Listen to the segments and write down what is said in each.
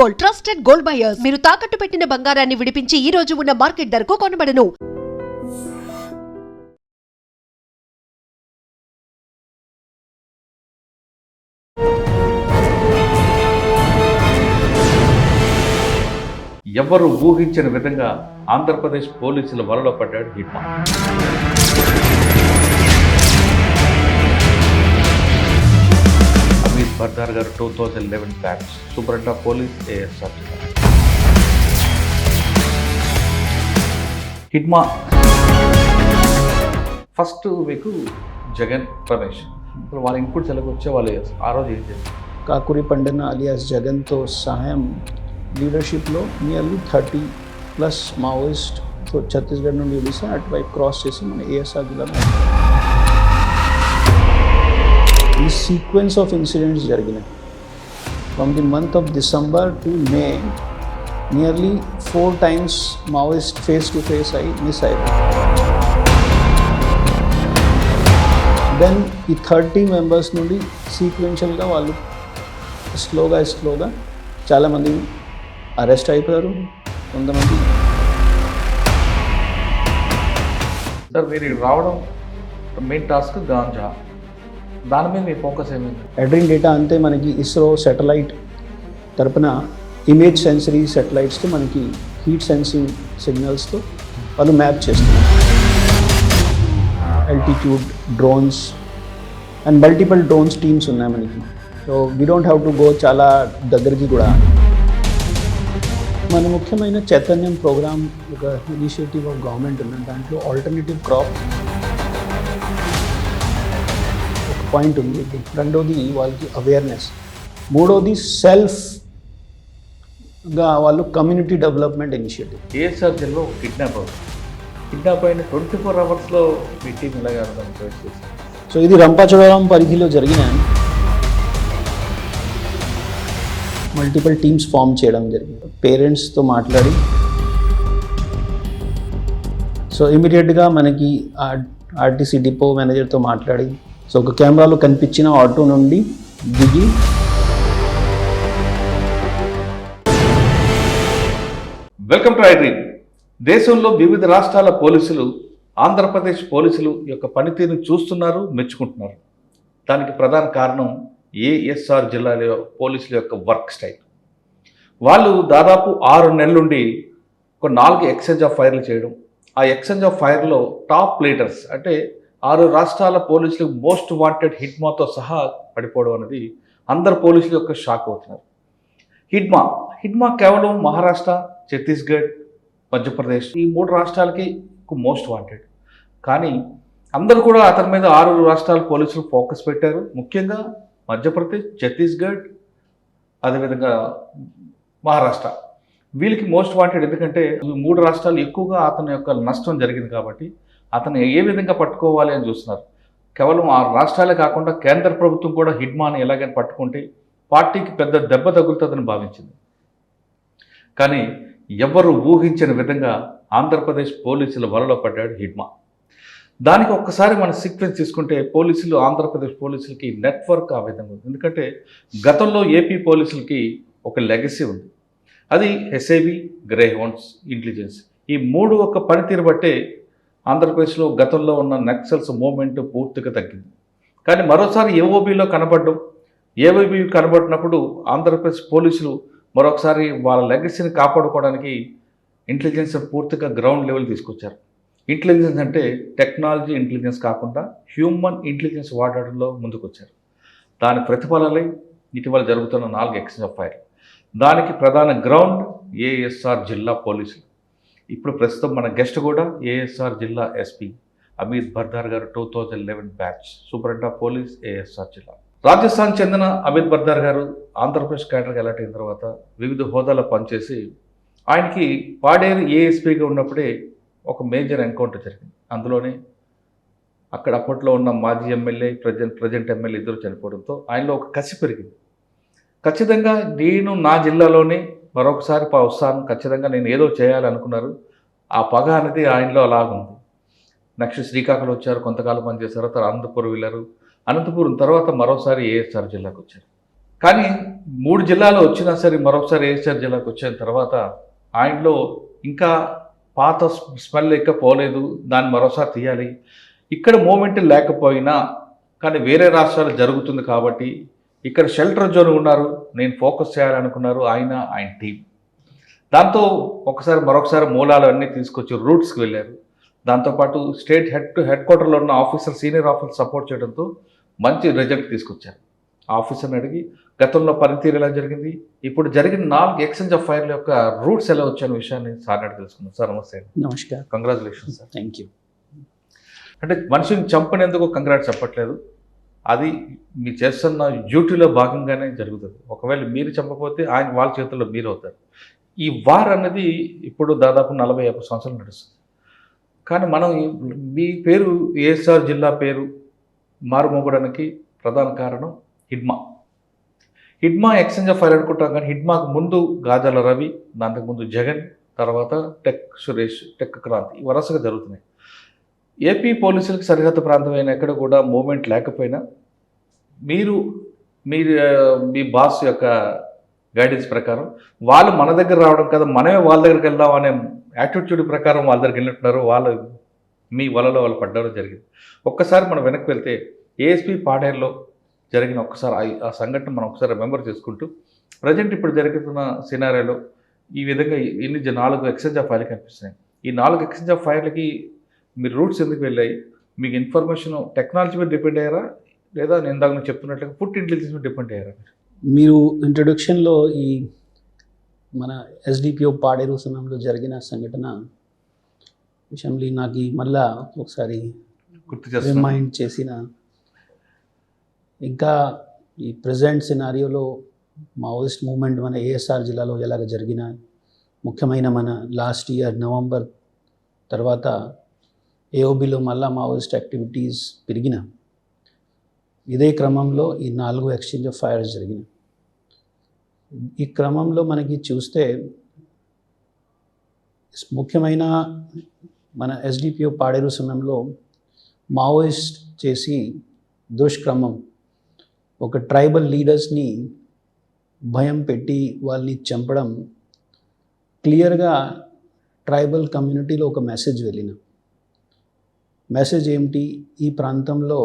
Gold, trusted gold buyers. మీరు తాకట్టు పెట్టిన బంగారాన్ని విడిపించి ఈ రోజు ఉన్న మార్కెట్ ధరకు కొనబడను. ఎవరు ఊహించిన విధంగా ఆంధ్రప్రదేశ్ పోలీసుల వలలో పడ్డాడు హిట్మా. అమిత్ బర్దార్ గారు 2011 batch superintendent of police ASR జిల్లా. హిట్మా ఫస్ట్ వీక్ జగన్ రమేష్ వాళ్ళ ఇన్పుట్స్ ఎలాగ వచ్చే వాళ్ళు ఆ రోజు ఏం చేస్తారు? కాకురి పండన అలియాస్ జగన్తో సహాయం లీడర్షిప్లో నియర్లీ 30+ మావోయిస్ట్ ఛత్తీస్గఢ్ నుండి ఒడిశా అటువైపు క్రాస్ చేసి మన ఏఎస్ఆర్ జిల్లాలో ఈ సీక్వెన్స్ ఆఫ్ ఇన్సిడెంట్స్ జరిగినాయి. From the month of December to May nearly 4 times Maoist face to face అయి మిస్ అయ్యారు. దెన్ ఈ 30 మెంబర్స్ నుండి సీక్వెన్షియల్గా వాళ్ళు స్లోగా చాలామంది అరెస్ట్ అయిపోయారు. కొంతమంది సార్ మీరు రావడం మెయిన్ టాస్క్ గాంజా, దాని మీద మీ ఫోకస్ ఏమైంది? అడ్రిన్ డేటా అంతే మనకి ఇస్రో శాటిలైట్ తరపున ఇమేజ్ సెన్సరీ శాటిలైట్స్తో మనకి హీట్ సెన్సింగ్ సిగ్నల్స్తో వాళ్ళు మ్యాప్ చేస్తున్నారు. Altitude drones and multiple drones teams ఉన్నాయి మనకి. So we don't have to go చాలా దగ్గరికి కూడా. మన ముఖ్యమైన చైతన్యం ప్రోగ్రామ్ ఒక ఇనిషియేటివ్ ఆఫ్ గవర్నమెంట్ ఉంది. దాంట్లో ఆల్టర్నేటివ్ క్రాప్ ఒక పాయింట్ ఉంది. రెండోది వాళ్ళకి అవేర్నెస్, మూడోది సెల్ఫ్గా వాళ్ళు కమ్యూనిటీ డెవలప్మెంట్ ఇనిషియేటివ్. ఏఎస్ఆర్ జిల్లాలో కిడ్నాప్ అయిన 24 hours మీ టీం ఇలాగా చేసి. సో ఇది రంపచోడవరం పరిధిలో జరిగిన మల్టిపుల్ టీమ్స్ ఫామ్ చేయడం జరిగింది. పేరెంట్స్తో మాట్లాడి సో ఇమీడియట్గా మనకి ఆర్టీసీ డిపో మేనేజర్తో మాట్లాడి సో ఒక కెమెరాలో కనిపించిన ఆటో నుండి దిగి వెల్కమ్ టు ఐడ్రీమ్. దేశంలో వివిధ రాష్ట్రాల పోలీసులు ఆంధ్రప్రదేశ్ పోలీసులు యొక్క పనితీరును చూస్తున్నారు, మెచ్చుకుంటున్నారు. దానికి ప్రధాన కారణం ఏఎస్ఆర్ జిల్లాలో పోలీసుల యొక్క వర్క్ స్టైల్. వాళ్ళు దాదాపు 6 నెలల నుండి ఒక 4 ఎక్స్చేంజ్ ఆఫ్ ఫైర్లు చేయడం, ఆ ఎక్స్చేంజ్ ఆఫ్ ఫైర్లో టాప్ లీడర్స్ అంటే 6 రాష్ట్రాల పోలీసులకు మోస్ట్ వాంటెడ్ హిట్మాతో సహా పడిపోవడం అనేది అందరు పోలీసుల యొక్క షాక్ అవుతున్నారు. హిట్మా కేవలం మహారాష్ట్ర, ఛత్తీస్గఢ్, మధ్యప్రదేశ్ ఈ 3 రాష్ట్రాలకి మోస్ట్ వాంటెడ్. కానీ అందరూ కూడా అతని మీద 6 రాష్ట్రాల పోలీసులు ఫోకస్ పెట్టారు. ముఖ్యంగా మధ్యప్రదేశ్, ఛత్తీస్గఢ్, అదేవిధంగా మహారాష్ట్ర వీళ్ళకి మోస్ట్ వాంటెడ్. ఎందుకంటే ఈ 3 రాష్ట్రాలు ఎక్కువగా అతని యొక్క నష్టం జరిగింది కాబట్టి అతను ఏ విధంగా పట్టుకోవాలి అని చూస్తున్నారు. కేవలం 6 రాష్ట్రాలే కాకుండా కేంద్ర ప్రభుత్వం కూడా హిట్మాని ఎలాగైనా పట్టుకుంటే పార్టీకి పెద్ద దెబ్బ తగులుతుందని భావించింది. కానీ ఎవరు ఊహించిన విధంగా ఆంధ్రప్రదేశ్ పోలీసుల వలలో పడ్డాడు హిట్మా. దానికి ఒక్కసారి మన సీక్వెన్స్ తీసుకుంటే ఆంధ్రప్రదేశ్ పోలీసులకి నెట్వర్క్ ఆ విధంగా ఉంది. ఎందుకంటే గతంలో ఏపీ పోలీసులకి ఒక లెగసీ ఉంది. అది ఎస్ఐబి, గ్రే హౌండ్స్, ఇంటెలిజెన్స్ ఈ 3 ఒక పనితీరు బట్టే ఆంధ్రప్రదేశ్లో గతంలో ఉన్న నక్సల్స్ మూవ్మెంట్ పూర్తిగా తగ్గింది. కానీ మరోసారి ఏఓబిలో కనబడడం, ఏఓబి కనబడినప్పుడు ఆంధ్రప్రదేశ్ పోలీసులు మరొకసారి వాళ్ళ లెగసీని కాపాడుకోవడానికి ఇంటెలిజెన్స్ పూర్తిగా గ్రౌండ్ లెవెల్ తీసుకొచ్చారు. ఇంటెలిజెన్స్ అంటే టెక్నాలజీ ఇంటెలిజెన్స్ కాకుండా హ్యూమన్ ఇంటెలిజెన్స్ వాడడంలో ముందుకు వచ్చారు. దాని ప్రతిఫలలై ఇటీవల జరుగుతున్న 4 ఎక్స్చేంజ్ ఆఫ్ ఫైర్. దానికి ప్రధాన గ్రౌండ్ ఏఎస్ఆర్ జిల్లా పోలీసులు. ఇప్పుడు ప్రస్తుతం మన గెస్ట్ కూడా ఏఎస్ఆర్ జిల్లా ఎస్పీ అమిత్ బర్దార్ గారు 2011 batch superintendent of police ASR జిల్లా. రాజస్థాన్ చెందిన అమిత్ బర్దార్ గారు ఆంధ్రప్రదేశ్ క్యాడర్కి ఎలక్ట్ అయిన తర్వాత వివిధ హోదాలో పనిచేసి ఆయనకి పాడేరు ఏఎస్పీగా ఉన్నప్పుడే ఒక మేజర్ ఎన్కౌంటర్ జరిగింది. అందులోనే అక్కడ అప్పట్లో ఉన్న మాజీ ఎమ్మెల్యే, ప్రజెంట్ ఎమ్మెల్యే ఇద్దరు చనిపోవడంతో ఆయనలో ఒక కసి పెరిగింది. ఖచ్చితంగా నేను నా జిల్లాలోనే మరొకసారి వస్తాను, ఖచ్చితంగా నేను ఏదో చేయాలనుకున్నారు. ఆ పగ అనేది ఆయనలో అలాగుంది. నెక్స్ట్ శ్రీకాకుళం వచ్చారు, కొంతకాలం పనిచేశారు, తర్వాత అనంతపురం వెళ్ళారు. అనంతపురం తర్వాత మరోసారి ఏఎస్ఆర్ జిల్లాకు వచ్చారు. కానీ 3 జిల్లాలు వచ్చినా సరే మరొకసారి ఏఎస్ఆర్ జిల్లాకు వచ్చిన తర్వాత ఆయనలో ఇంకా పాత స్మెల్ ఎక్క పోలేదు, దాన్ని మరోసారి తీయాలి. ఇక్కడ మూమెంట్ లేకపోయినా కానీ వేరే రాష్ట్రాలు జరుగుతుంది కాబట్టి ఇక్కడ షెల్టర్ జోన్ ఉన్నారు, నేను ఫోకస్ చేయాలనుకున్నారు ఆయన టీం. దాంతో మరొకసారి మూలాలు అన్నీ తీసుకొచ్చి రూట్స్కి వెళ్ళారు. దాంతోపాటు స్టేట్ హెడ్ క్వార్టర్లో ఉన్న సీనియర్ ఆఫీసర్ సపోర్ట్ చేయడంతో మంచి రిజల్ట్ తీసుకొచ్చారు. ఆఫీసర్ని అడిగి గతంలో పనితీరు ఎలా జరిగింది, ఇప్పుడు జరిగిన 4 ఎక్స్చేంజ్ ఆఫ్ ఫైర్ల యొక్క రూట్స్ ఎలా వచ్చాయనే విషయాన్ని సార్ అడిగి తెలుసుకున్నాం. సార్ నమస్తే. నమస్కారం. Congratulation sir. Thank you. అంటే మనిషిని చంపనేందుకు కంగ్రాట్స్ చెప్పట్లేదు, అది మీరు చేస్తున్న డ్యూటీలో భాగంగానే జరుగుతుంది. ఒకవేళ మీరు చంపకపోతే వాళ్ళ చేతుల్లో మీరు అవుతారు. ఈ వార్ అన్నది ఇప్పుడు దాదాపు 40-50 సంవత్సరాలు నడుస్తుంది. కానీ మనం మీ పేరు ఏఎస్ఆర్ జిల్లా పేరు మారుమోగడానికి ప్రధాన కారణం హిడ్మా ఎక్స్చేంజ్ ఆఫ్ ఫైర్ అనుకుంటాం. కానీ హిడ్మాకు ముందు గాజాల రవి, దానికి ముందు జగన్, తర్వాత టెక్ సురేష్, టెక్ క్రాంతి వరుసగా జరుగుతున్నాయి. ఏపీ పోలీసులకు సరిహద్దు ప్రాంతమైన ఎక్కడ కూడా మూమెంట్ లేకపోయినా మీ బాస్ యొక్క గైడెన్స్ ప్రకారం వాళ్ళు మన దగ్గర రావడం కదా, మనమే వాళ్ళ దగ్గరికి వెళ్దాం అనే యాటిట్యూడ్ ప్రకారం వాళ్ళ దగ్గరికి వెళ్ళినట్టున్నారు. వాళ్ళు మీ వలలో వాళ్ళు పడ్డడం జరిగింది. ఒక్కసారి మనం వెనక్కి వెళ్తే ఏఎస్పీ పాడేరులో జరిగిన ఆ సంఘటన మనం ఒకసారి రిమెంబర్ చేసుకుంటూ ప్రజెంట్ ఇప్పుడు జరుగుతున్న సినారియోలో ఈ విధంగా 4 ఎక్స్చేంజ్ ఆఫ్ ఫైర్లు కనిపిస్తున్నాయి. ఈ 4 ఎక్స్చేంజ్ ఆఫ్ ఫైర్లకి మీరు రూట్స్ ఎందుకు వెళ్ళాయి? మీకు ఇన్ఫర్మేషన్ టెక్నాలజీ మీద డిపెండ్ అయ్యారా, లేదా నేను ఇందాక చెప్తున్నట్లుగా ఫుడ్ ఇంటెలిజెన్స్ మీద డిపెండ్ అయ్యారా? మీరు ఇంట్రొడక్షన్లో ఈ మన ఎస్డిపిఓ పాడేరు సమయంలో జరిగిన సంఘటన విషయంలో నాకు మళ్ళా ఒకసారి గుర్తు రిమైండ్ చేసిన, ఇంకా ఈ ప్రజెంట్ సినారియోలో మావోయిస్ట్ మూవ్మెంట్ మన ఏఎస్ఆర్ జిల్లాలో ఎలాగ జరిగిన, ముఖ్యమైన మన లాస్ట్ ఇయర్ నవంబర్ తర్వాత ఏఓబిలో మళ్ళా మావోయిస్ట్ యాక్టివిటీస్ పెరిగిన, ఇదే క్రమంలో ఈ 4 ఎక్స్చేంజ్ ఆఫ్ ఫైర్స్ జరిగినాయి. ఈ క్రమంలో మనకి చూస్తే ముఖ్యమైన మన ఎస్డిపిఓ పాడేరు సమయంలో మావోయిస్ట్ చేసి దుష్క్రమం ఒక ట్రైబల్ లీడర్స్ని భయం పెట్టి వాళ్ళని చంపడం, క్లియర్గా ట్రైబల్ కమ్యూనిటీలో ఒక మెసేజ్ వెళ్ళిన మెసేజ్ ఏమిటి, ఈ ప్రాంతంలో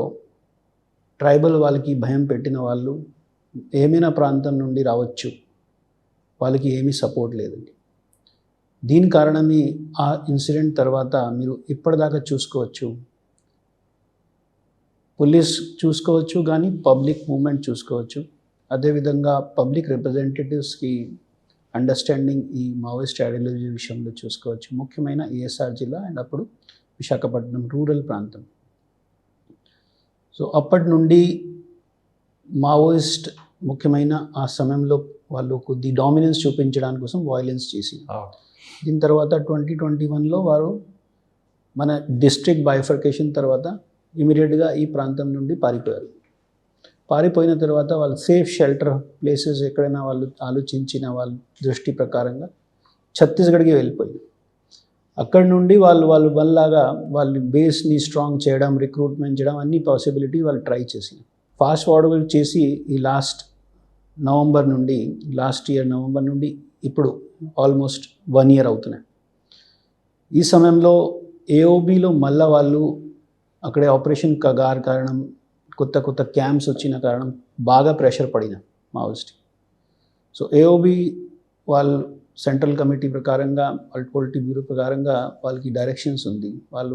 ట్రైబల్ వాళ్ళకి భయం పెట్టిన వాళ్ళు ఏమైనా ప్రాంతం నుండి రావచ్చు, వాళ్ళకి ఏమీ సపోర్ట్ లేదండి. దీని కారణమే ఆ ఇన్సిడెంట్ తర్వాత మీరు ఇప్పటిదాకా చూసుకోవచ్చు, పోలీస్ చూసుకోవచ్చు, కానీ పబ్లిక్ మూమెంట్ చూసుకోవచ్చు, అదేవిధంగా పబ్లిక్ రిప్రజెంటేటివ్స్కి అండర్స్టాండింగ్ ఈ మావోయిస్ట్ ఐడియాలజీ విషయంలో చూసుకోవచ్చు. ముఖ్యమైన ఏఎస్ఆర్ జిల్లా అండ్ అప్పుడు విశాఖపట్నం రూరల్ ప్రాంతం. సో అప్పటి నుండి మావోయిస్ట్ ముఖ్యమైన ఆ సమయంలో వాళ్ళు కొద్ది డామినెన్స్ చూపించడానికి కోసం వైలెన్స్ చేసి, దీని తర్వాత 2021లో వారు మన డిస్ట్రిక్ట్ బైఫర్కేషన్ తర్వాత ఇమీడియట్గా ఈ ప్రాంతం నుండి పారిపోయిన తర్వాత వాళ్ళు సేఫ్ షెల్టర్ ప్లేసెస్ ఎక్కడైనా వాళ్ళు ఆలోచించిన వాళ్ళ దృష్టి ప్రకారంగా ఛత్తీస్గఢ్కి వెళ్ళిపోయింది. అక్కడి నుండి వాళ్ళు వల్లగా వాళ్ళ బేస్ని స్ట్రాంగ్ చేయడం, రిక్రూట్మెంట్ చేయడం అన్ని పాసిబిలిటీ వాళ్ళు ట్రై చేసి ఫాస్ట్ ఫార్వర్డ్ చేసి ఈ లాస్ట్ ఇయర్ నవంబర్ నుండి ఇప్పుడు ఆల్మోస్ట్ 1 year అవుతున్నాయి. ఈ సమయంలో ఏఓబిలో మళ్ళా వాళ్ళు అక్కడే ఆపరేషన్ కగార్ కారణం, కొత్త క్యాంప్స్ వచ్చిన కారణం బాగా ప్రెషర్ పడిన మావోయిస్ట్. సో ఏఓబి వాళ్ళు సెంట్రల్ కమిటీ ప్రకారంగా, వాళ్ళ పొలిటీ బ్యూరో ప్రకారంగా వాళ్ళకి డైరెక్షన్స్ ఉంది, వాళ్ళు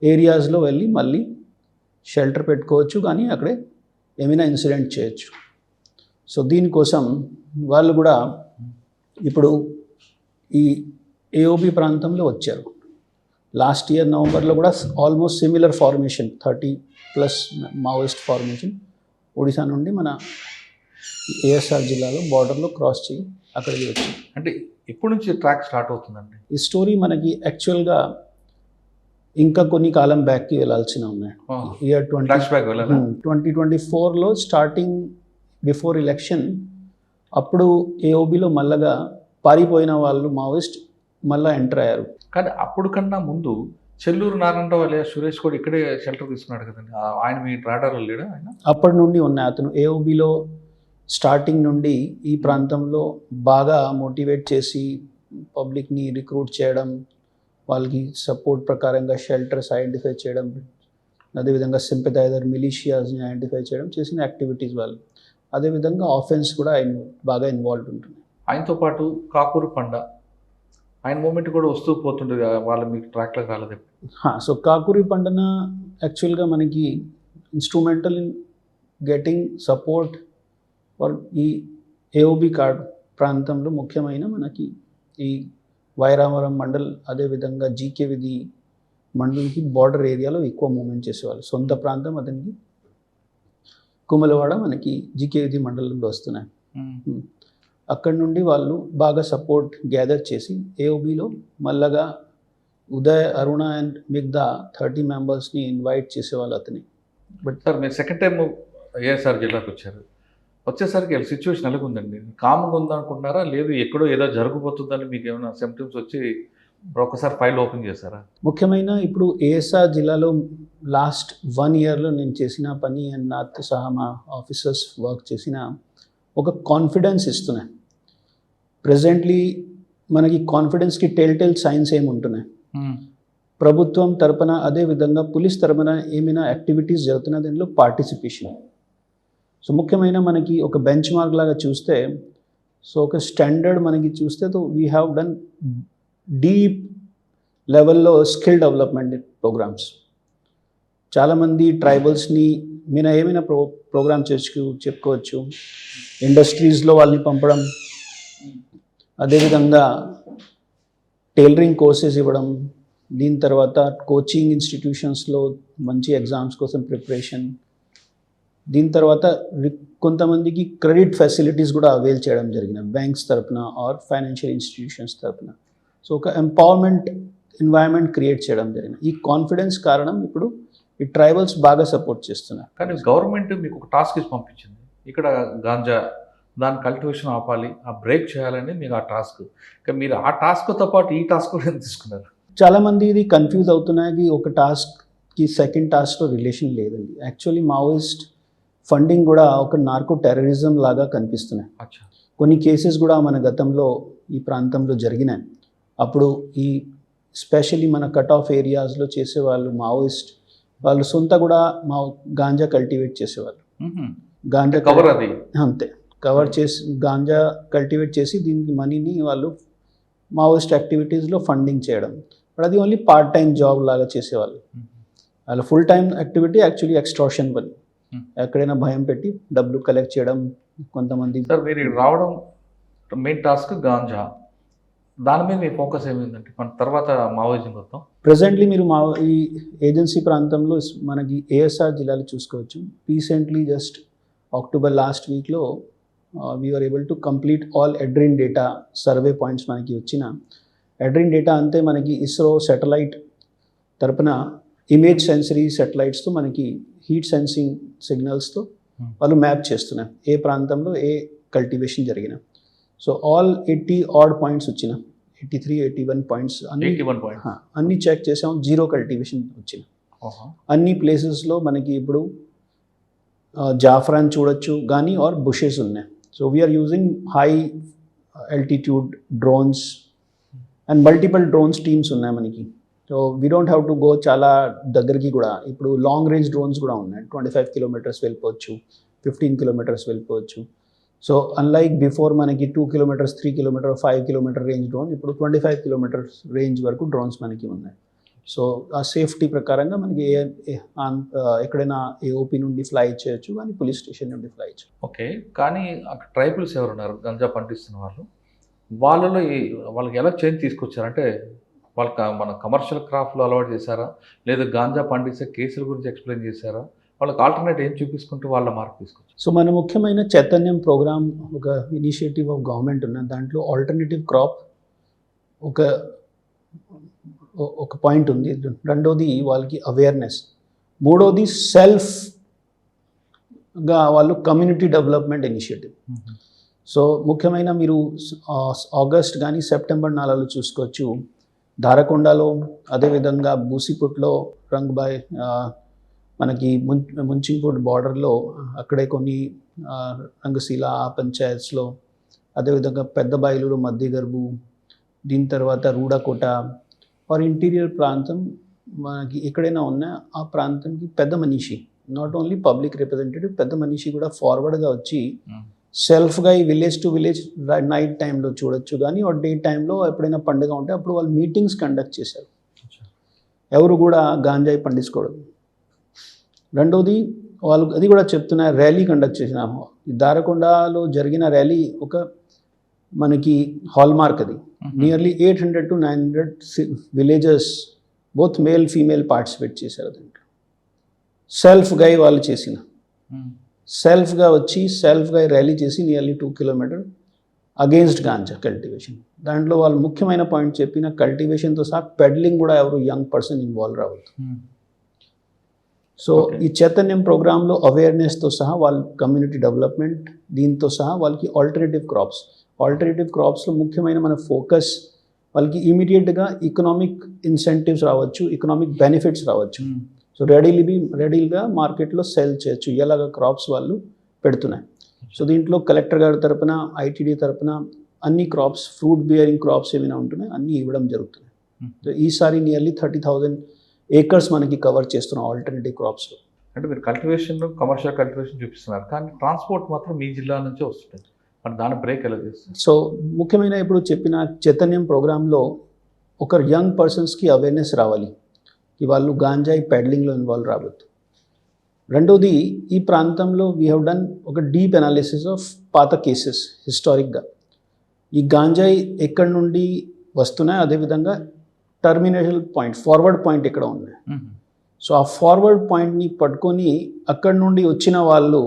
ఏరియాస్లో వెళ్ళి మళ్ళీ షెల్టర్ పెట్టుకోవచ్చు, కానీ అక్కడే ఏమైనా ఇన్సిడెంట్ చేయొచ్చు. సో దీనికోసం వాళ్ళు కూడా ఇప్పుడు ఈ ఏఓబి ప్రాంతంలో వచ్చారు. లాస్ట్ ఇయర్ నవంబర్లో కూడా almost similar formation 30+ Maoist formation Odisha నుండి మన ఏఎస్ఆర్ జిల్లాలో బార్డర్లో క్రాస్ చేయి అక్కడికి వచ్చింది. అంటే ఎప్పటి నుంచి ట్రాక్ స్టార్ట్ అవుతుందండి ఈ స్టోరీ? మనకి యాక్చువల్గా ఇంకా కొన్ని కాలం బ్యాక్కి వెళ్ళాల్సిన ఉన్నాయి. ఇయర్ 2024లో స్టార్టింగ్ బిఫోర్ ఎలక్షన్ అప్పుడు ఏఓబిలో మళ్ళగా పారిపోయిన వాళ్ళు మావోయిస్ట్ మళ్ళీ ఎంటర్ అయ్యారు. కానీ అప్పుడు కన్నా ముందు చెల్లూరు నారాయణరావు వాళ్ళ సురేష్ కూడా ఇక్కడే షెల్టర్ తీసుకున్నాడు కదండి, ఆయన మీ రాడార్లో లేడా? ఆయన అప్పటి నుండి ఉన్నాయి. అతను ఏఓబిలో స్టార్టింగ్ నుండి ఈ ప్రాంతంలో బాగా మోటివేట్ చేసి పబ్లిక్ని రిక్రూట్ చేయడం, వాళ్ళకి సపోర్ట్ ప్రకారంగా షెల్టర్స్ ఐడెంటిఫై చేయడం, అదేవిధంగా సింపథైజర్ మిలిషియాస్ని ఐడెంటిఫై చేయడం చేసిన యాక్టివిటీస్ వాళ్ళు. అదేవిధంగా ఆఫెన్స్ కూడా బాగా ఇన్వాల్వ్ ఉంటుంది. ఆయనతో పాటు కాకూరు పండ, ఆయన మూమెంట్ కూడా వస్తూ పోతుంటుంది కదా, వాళ్ళు మీకు ట్రాక్లోకి రాలేదు. సో కాకూరి పండన యాక్చువల్గా మనకి instrumental in getting support for ఈ ఏఓబి కార్డ్ ప్రాంతంలో ముఖ్యమైన మనకి ఈ వైరామరం మండల్, అదేవిధంగా జీకే విధి మండల్కి బార్డర్ ఏరియాలో ఎక్కువ మూమెంట్ చేసేవాళ్ళు. సొంత ప్రాంతం అతనికి కుమలవాడ మనకి జీకే విధి మండలంలో వస్తున్నాయి. అక్కడి నుండి వాళ్ళు బాగా సపోర్ట్ గ్యాదర్ చేసి ఏఓబిలో మళ్ళగా ఉదయ్, అరుణ అండ్ మిగతా 30 మెంబర్స్ని ఇన్వైట్ చేసేవాళ్ళు అతని. బట్ సార్ మీరు సెకండ్ టైం ఏఎస్ఆర్ జిల్లాకు వచ్చేసరికి సిచ్యువేషన్ ఎలాగ ఉందండి? కామ్గా ఉందనుకుంటున్నారా, లేదు ఎక్కడో ఏదో జరగబోతుందని మీకు ఏమైనా సిమ్టమ్స్ వచ్చి ఒకసారి ఫైల్ ఓపెన్ చేశారా? ముఖ్యమైన ఇప్పుడు ఏఎస్ఆర్ జిల్లాలో లాస్ట్ 1 ఇయర్లో నేను చేసిన పని అండ్ నాతో సహా మా ఆఫీసర్స్ వర్క్ చేసిన ఒక కాన్ఫిడెన్స్ ఇస్తున్నాయి. ప్రజెంట్లీ మనకి కాన్ఫిడెన్స్కి టెల్ సైన్స్ ఏముంటున్నాయి, ప్రభుత్వం తరపున అదేవిధంగా పోలీస్ తరపున ఏమైనా యాక్టివిటీస్ జరుగుతున్నా దీనిలో పార్టిసిపేషన్. సో ముఖ్యమైన మనకి ఒక బెంచ్ మార్క్ లాగా చూస్తే, సో ఒక స్టాండర్డ్ మనకి చూస్తే తో వీ హ్యావ్ డన్ డీప్ లెవెల్లో స్కిల్ డెవలప్మెంట్ ప్రోగ్రామ్స్. చాలామంది ట్రైబల్స్ని మీరు ఏమైనా ప్రోగ్రామ్ చెప్పుకోవచ్చు. ఇండస్ట్రీస్లో వాళ్ళని పంపడం, అదేవిధంగా టైలరింగ్ కోర్సెస్ ఇవ్వడం, దీని తర్వాత కోచింగ్ ఇన్స్టిట్యూషన్స్లో మంచి ఎగ్జామ్స్ కోసం ప్రిపరేషన్, దీని తర్వాత కొంతమందికి క్రెడిట్ ఫెసిలిటీస్ కూడా అవైల్ చేయడం జరిగిన బ్యాంక్స్ తరపున ఆర్ ఫైనాన్షియల్ ఇన్స్టిట్యూషన్స్ తరపున. సో ఒక ఎంపవర్మెంట్ ఎన్వైరన్మెంట్ క్రియేట్ చేయడం జరిగిన. ఈ కాన్ఫిడెన్స్ కారణం ఇప్పుడు ఈ ట్రైబల్స్ బాగా సపోర్ట్ చేస్తున్నారు. కానీ గవర్నమెంట్ మీకు ఒక టాస్క్ ఇచ్చి పంపించింది, ఇక్కడ గాంజా దాని కల్టివేషన్ ఆపాలి, ఆ బ్రేక్ చేయాలని మీకు ఆ టాస్క్. కానీ మీరు ఆ టాస్క్తో పాటు ఈ టాస్క్ కూడా తీసుకున్నారు. చాలామంది ఇది కన్ఫ్యూజ్ అవుతున్నాయి, ఒక టాస్క్కి సెకండ్ టాస్క్తో రిలేషన్ లేదండి. యాక్చువల్లీ మావోయిస్ట్ ఫండింగ్ కూడా ఒక నార్కో టెర్రరిజం లాగా కనిపిస్తున్నాయి. కొన్ని కేసెస్ కూడా మన గతంలో ఈ ప్రాంతంలో జరిగినాయి. అప్పుడు ఈ స్పెషల్లీ మన కట్ ఆఫ్ ఏరియాస్లో చేసేవాళ్ళు మావోయిస్ట్ వాళ్ళు సొంత కూడా గాంజా కల్టివేట్ చేసేవాళ్ళు. గాంజా కవర్ అది అంతే కవర్ చేసి గాంజా కల్టివేట్ చేసి దీనికి మనీని వాళ్ళు మావోయిస్ట్ యాక్టివిటీస్లో ఫండింగ్ చేయడం. బట్ అది ఓన్లీ పార్ట్ టైం జాబ్ లాగా చేసేవాళ్ళు. వాళ్ళ full time activity actually extortion పని, ఎక్కడైనా భయం పెట్టి డబ్బులు కలెక్ట్ చేయడం. కొంతమంది సార్ మీరు రావడం మెయిన్ టాస్క్ గాంజా, దాని మీద మీ ఫోకస్ ఏమైందంటే మన తర్వాత మావోయిజం మొత్తం ప్రజెంట్లీ మీరు ఈ ఏజెన్సీ ప్రాంతంలో మనకి ఏఎస్ఆర్ జిల్లాలో చూసుకోవచ్చు. రీసెంట్లీ జస్ట్ అక్టోబర్ లాస్ట్ వీక్లో we are able to complete all ఎడ్రిన్ డేటా సర్వే పాయింట్స్ మనకి వచ్చిన. ఎడ్రిన్ డేటా అంతే మనకి ఇస్రో శాటిలైట్ తరపున ఇమేజ్ సెన్సరీ శాటిలైట్స్తో మనకి హీట్ సెన్సింగ్ సిగ్నల్స్తో వాళ్ళు మ్యాప్ చేస్తున్నారు ఏ ప్రాంతంలో ఏ కల్టివేషన్ జరిగిన. సో ఆల్ 80 odd పాయింట్స్ వచ్చిన, 83, 81 పాయింట్స్ అన్ని చెక్ చేసాం. 0 కల్టివేషన్ వచ్చిన. అన్ని ప్లేసెస్లో మనకి ఇప్పుడు జాఫ్రాన్ చూడొచ్చు కానీ ఆర్ బుషెస్ ఉన్నాయి. So we're using high altitude drones and multiple drones teams ఉన్నాయి మనకి. So we don't have to go చాలా దగ్గరికి కూడా. ఇప్పుడు లాంగ్ రేంజ్ డ్రోన్స్ కూడా ఉన్నాయి, 25 kilometers వెళ్ళిపోవచ్చు, 15 kilometers వెళ్ళిపోవచ్చు. సో అన్లైక్ బిఫోర్ మనకి 2 kilometers, 3 kilometers, 5 kilometer range drone, ఇప్పుడు 25 kilometers రేంజ్ వరకు డ్రోన్స్ మనకి ఉన్నాయి. సో ఆ సేఫ్టీ ప్రకారంగా మనకి ఎక్కడైనా ఏఓపి నుండి ఫ్లై చేయొచ్చు కానీ పోలీస్ స్టేషన్ నుండి ఫ్లై చేయొచ్చు. ఓకే, కానీ అక్కడ ట్రైబల్స్ ఎవరున్నారు గంజా పండిస్తున్న వాళ్ళలో వాళ్ళకి ఎలా చేంజ్ తీసుకొచ్చారంటే వాళ్ళకి మన కమర్షియల్ క్రాఫ్ట్లో అలవాటు చేశారా, లేదా గాంజా పండిస్తే కేసుల గురించి ఎక్స్ప్లెయిన్ చేశారా, వాళ్ళకి ఆల్టర్నేట్ ఏం చూపించుకుంటూ వాళ్ళ మార్పు తీసుకొచ్చారు? సో మన ముఖ్యమైన చైతన్యం ప్రోగ్రామ్ ఒక ఇనిషియేటివ్ ఆఫ్ గవర్నమెంట్ ఉన్న దాంట్లో ఆల్టర్నేటివ్ క్రాప్ ఒక పాయింట్ ఉంది. రెండోది వాళ్ళకి అవేర్నెస్, మూడోది సెల్ఫ్గా వాళ్ళు కమ్యూనిటీ డెవలప్మెంట్ ఇనిషియేటివ్. సో ముఖ్యమైన మీరు ఆగస్ట్ కానీ సెప్టెంబర్ 4 చూసుకోవచ్చు. ధారకొండలో, అదేవిధంగా బూసిపుట్లో, రంగ్బాయ్ మనకి ముంచింగ్పూట్ బార్డర్లో అక్కడే కొన్ని రంగశీల ఆ పంచాయత్స్లో, అదేవిధంగా పెద్దబాయిలు, మధ్యగర్భు, దీని తర్వాత రూడకోట ఆర్ ఇంటీరియర్ ప్రాంతం మనకి ఎక్కడైనా ఉన్నా ఆ ప్రాంతంకి పెద్ద మనిషి, నాట్ ఓన్లీ పబ్లిక్ రిప్రజెంటేటివ్, పెద్ద మనిషి కూడా ఫార్వర్డ్గా వచ్చి సెల్ఫ్గా ఈ విలేజ్ టు విలేజ్ నైట్ టైంలో చూడొచ్చు కానీ డే టైంలో ఎప్పుడైనా పండుగ ఉంటే అప్పుడు వాళ్ళు మీటింగ్స్ కండక్ట్ చేశారు. ఎవరు కూడా గాంజాయి పండించుకోవడం. రెండోది వాళ్ళు అది కూడా చెప్తున్న ర్యాలీ కండక్ట్ చేసినాము. ఈ దారకొండలో జరిగిన ర్యాలీ ఒక మనకి హాల్మార్క్. అది nearly 800 to 900 villages both male female participate చేశారు. దాంట్లో సెల్ఫ్గా వాళ్ళు చేసిన సెల్ఫ్గా వచ్చి సెల్ఫ్గా ర్యాలీ చేసి nearly 2 kilometers against ganja cultivation. దాంట్లో వాళ్ళు ముఖ్యమైన పాయింట్ చెప్పిన కల్టివేషన్తో సహా పెడ్లింగ్ కూడా ఎవరు యంగ్ పర్సన్ ఇన్వాల్వ్ రావద్దు. సో ఈ చైతన్యం ప్రోగ్రాంలో అవేర్నెస్తో సహా వాళ్ళ కమ్యూనిటీ డెవలప్మెంట్, దీంతో సహా వాళ్ళకి ఆల్టర్నేటివ్ క్రాప్స్లో ముఖ్యమైన మన ఫోకస్ వాళ్ళకి ఇమీడియట్గా ఎకనామిక్ ఇన్సెంటివ్స్ రావచ్చు, ఎకనామిక్ బెనిఫిట్స్ రావచ్చు. సో రెడీగా మార్కెట్లో సెల్ చేయొచ్చు ఎలాగ క్రాప్స్ వాళ్ళు పెడుతున్నాయి. సో దీంట్లో కలెక్టర్ గారి తరపున, ఐటీడీ తరపున అన్ని క్రాప్స్, ఫ్రూట్ బియరింగ్ క్రాప్స్ ఏమైనా ఉంటున్నాయి అన్నీ ఇవ్వడం జరుగుతుంది. సో ఈసారి నియర్లీ 30,000 acres మనకి కవర్ చేస్తున్నాం ఆల్టర్నేటివ్ క్రాప్స్లో. అంటే మీరు కల్టివేషన్, కమర్షియల్ కల్టివేషన్ చూపిస్తున్నారు కానీ ట్రాన్స్పోర్ట్ మాత్రం మీ జిల్లా నుంచే వస్తుంది. మరి దాని బ్రేక్ ఎలా చేస్తుంది? సో ముఖ్యమైన ఇప్పుడు చెప్పిన చైతన్యం ప్రోగ్రాంలో ఒక యంగ్ పర్సన్స్కి అవేర్నెస్ రావాలి, వాళ్ళు గాంజాయి పెడ్లింగ్లో ఇన్వాల్వ్ రావద్దు. రెండోది ఈ ప్రాంతంలో వీ హ్యావ్ డన్ ఒక డీప్ అనాలిసిస్ ఆఫ్ పాత కేసెస్ హిస్టారిక్గా. ఈ గాంజాయి ఎక్కడి నుండి వస్తున్నాయి, అదేవిధంగా టర్మినేషన్ పాయింట్, ఫార్వర్డ్ పాయింట్ ఎక్కడ ఉన్నాయి. సో ఆ ఫార్వర్డ్ పాయింట్ని పట్టుకొని అక్కడి నుండి వచ్చిన వాళ్ళు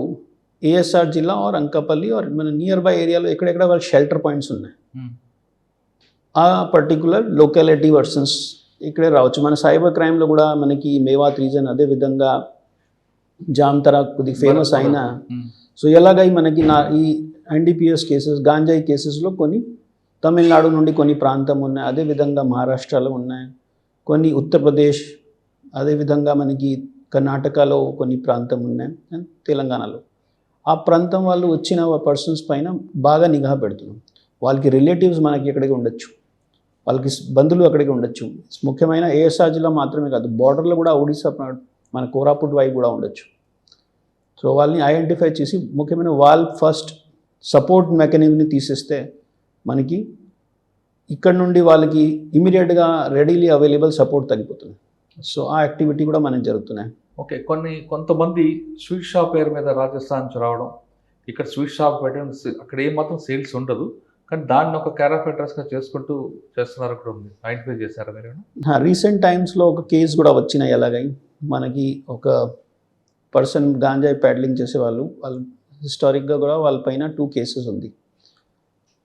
ఏఎస్ఆర్ జిల్లా ఆర్ అంకపల్లి ఆర్ మన నియర్ బై ఏరియాలో ఎక్కడెక్కడ వాళ్ళ షెల్టర్ పాయింట్స్ ఉన్నాయి, ఆ పర్టికులర్ లొకాలిటీ వర్సన్స్ ఇక్కడే రావచ్చు. మన సైబర్ క్రైమ్లో కూడా మనకి మేవాత్ రీజన్, అదేవిధంగా జామ్తరా కొద్దిగా ఫేమస్ అయినా. సో ఎలాగ మనకి ఈ ఎన్డీపీఎస్ కేసెస్, గాంజాయి కేసెస్లో కొన్ని తమిళనాడు నుండి కొన్ని ప్రాంతం ఉన్నాయి, అదేవిధంగా మహారాష్ట్రలో ఉన్నాయి, కొన్ని ఉత్తరప్రదేశ్, అదేవిధంగా మనకి కర్ణాటకలో కొన్ని ప్రాంతం ఉన్నాయి, అండ్ తెలంగాణలో. ఆ ప్రాంతం వాళ్ళు వచ్చిన పర్సన్స్ పైన బాగా నిఘా పెడుతున్నాం. వాళ్ళకి రిలేటివ్స్ మనకి ఎక్కడికి ఉండొచ్చు, వాళ్ళకి బంధువులు అక్కడికి ఉండొచ్చు. ముఖ్యమైన ఏఎస్ఆర్ జిల్లా మాత్రమే కాదు, బార్డర్లో కూడా ఒడిశా, మన కోరాపుట్ వైపు కూడా ఉండొచ్చు. సో వాళ్ళని ఐడెంటిఫై చేసి ముఖ్యమైన వాళ్ళ ఫస్ట్ సపోర్ట్ మెకానిజంని తీసేస్తే మనకి ఇక్కడ నుండి వాళ్ళకి ఇమీడియట్గా రెడీలీ అవైలబుల్ సపోర్ట్ తగ్గిపోతుంది. సో ఆ యాక్టివిటీ కూడా మనకి జరుగుతున్నాయి. ఓకే, కొంతమంది స్వీట్ షాప్ పేరు మీద రాజస్థాన్ నుంచి రావడం, ఇక్కడ స్వీట్ షాప్ పెట్టడం, అక్కడ ఏమాత్రం సేల్స్ ఉండదు కానీ దాన్ని ఒక క్యారఫ్ అడ్రస్గా చేసుకుంటూ చేస్తున్నారు కూడా ఉంది. ఐడెంటిఫై చేశారా మీరు? రీసెంట్ టైమ్స్లో ఒక కేసు కూడా వచ్చినాయి. ఎలాగై మనకి ఒక పర్సన్ గాంజాయి ప్యాడ్లింగ్ చేసేవాళ్ళు హిస్టారిక్గా కూడా వాళ్ళపైన 2 cases ఉంది.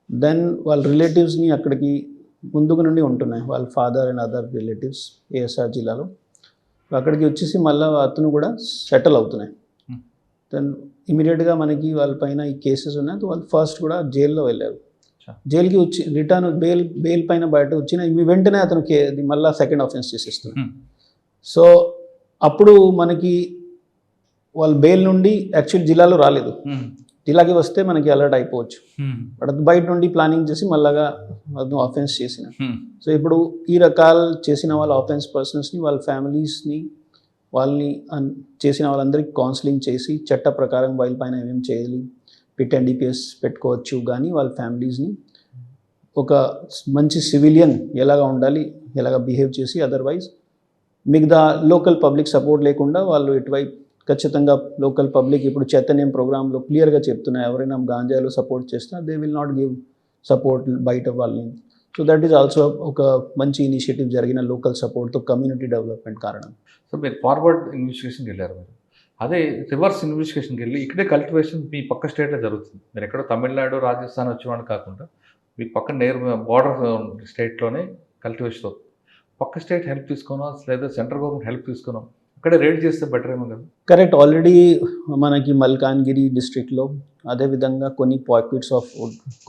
దెన్ వాళ్ళ రిలేటివ్స్ని అక్కడికి ముందుకు నుండి ఉంటున్నాయి, వాళ్ళ father and other relatives ASR జిల్లాలో అక్కడికి వచ్చేసి మళ్ళీ అతను కూడా సెటిల్ అవుతున్నాయి. దెన్ ఇమీడియట్గా మనకి వాళ్ళపైన ఈ కేసెస్ ఉన్నాయి. వాళ్ళు ఫస్ట్ కూడా జైల్లో వెళ్ళారు. జైలుకి వచ్చి రిటర్న్ బెయిల్ పైన బయట వచ్చిన వెంటనే అతను మళ్ళీ సెకండ్ ఆఫెన్స్ చేసేస్తున్నాడు. సో అప్పుడు మనకి వాళ్ళు బెయిల్ నుండి యాక్చువల్ జిల్లాలో రాలేదు, జిల్లాకి వస్తే మనకి అలర్ట్ అయిపోవచ్చు. బట్ బయట నుండి ప్లానింగ్ చేసి మళ్ళాగా అతను ఆఫెన్స్ చేసిన. సో ఇప్పుడు ఈ రకాలు చేసిన వాళ్ళ ఆఫెన్స్ పర్సన్స్ని, వాళ్ళ ఫ్యామిలీస్ని, వాళ్ళని చేసిన వాళ్ళందరికీ కౌన్సిలింగ్ చేసి చట్ట ప్రకారం వాళ్ళ పైన ఏమేమి చేయాలి, పిట్ ఎన్డీపీఎస్ పెట్టుకోవచ్చు. కానీ వాళ్ళ ఫ్యామిలీస్ని ఒక మంచి సివిలియన్ ఎలాగా ఉండాలి, ఎలాగ బిహేవ్ చేసి, అదర్వైజ్ మిగతా లోకల్ పబ్లిక్ సపోర్ట్ లేకుండా వాళ్ళు ఇటువైపు ఖచ్చితంగా లోకల్ పబ్లిక్ ఇప్పుడు చైతన్యం ప్రోగ్రాంలో క్లియర్గా చెప్తున్నాయి, ఎవరైనా గాంజాలో సపోర్ట్ చేస్తే they will not give support బయట వాళ్ళని. సో దట్ ఈస్ ఆల్సో ఒక మంచి ఇనిషియేటివ్ జరిగిన లోకల్ సపోర్ట్తో కమ్యూనిటీ డెవలప్మెంట్ కారణం. సో మీరు ఫార్వర్డ్ ఇన్వెస్టిగేషన్కి వెళ్ళారు, మీరు అదే రివర్స్ ఇన్వెస్టిగేషన్కి వెళ్ళి ఇక్కడే కల్టివేషన్ మీ పక్క స్టేట్లో జరుగుతుంది. మీరు ఎక్కడో తమిళనాడు, రాజస్థాన్ వచ్చేవాడు కాకుండా మీ పక్క నేర్ బార్డర్ స్టేట్లోనే కల్టివేషన్ అవుతుంది. పక్క స్టేట్ హెల్ప్ తీసుకున్నాం లేదా సెంట్రల్ గవర్నమెంట్ హెల్ప్ తీసుకున్నాం, అక్కడే రేట్ చేస్తే బెటర్ ఏమో కదా? కరెక్ట్. ఆల్రెడీ మనకి మల్కాన్గిరి డిస్ట్రిక్ట్లో, అదేవిధంగా కొన్ని పాకెట్స్ ఆఫ్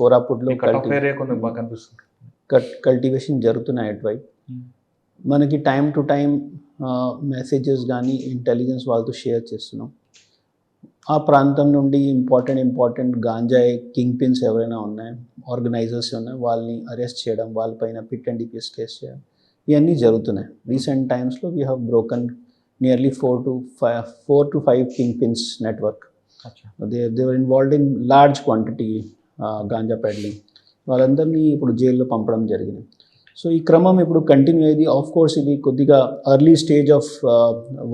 కోరాపుట్లో కల్టివేషన్ జరుగుతున్నాయి. అటువైపు మనకి టైం టు టైం మెసేజెస్ కానీ ఇంటెలిజెన్స్ వాళ్ళతో షేర్ చేస్తున్నాం. ఆ ప్రాంతం నుండి ఇంపార్టెంట్ గాంజాయి కింగ్ పిన్స్ ఎవరైనా ఉన్నాయి, ఆర్గనైజర్స్ ఉన్నాయి, వాళ్ళని అరెస్ట్ చేయడం, వాళ్ళపైన పిట్ అండ్ డిపిఎస్ కేసు చేయడం, ఇవన్నీ జరుగుతున్నాయి. రీసెంట్ టైమ్స్లో we have broken nearly 4 to 5 king pins network. they were involved in large quantity ganja peddling. వాళ్ళందరినీ ఇప్పుడు జైల్లో పంపడం జరిగింది. సో ఈ క్రమం ఇప్పుడు కంటిన్యూ అయ్యింది. ఆఫ్ కోర్స్ ఇది కొద్దిగా early stage of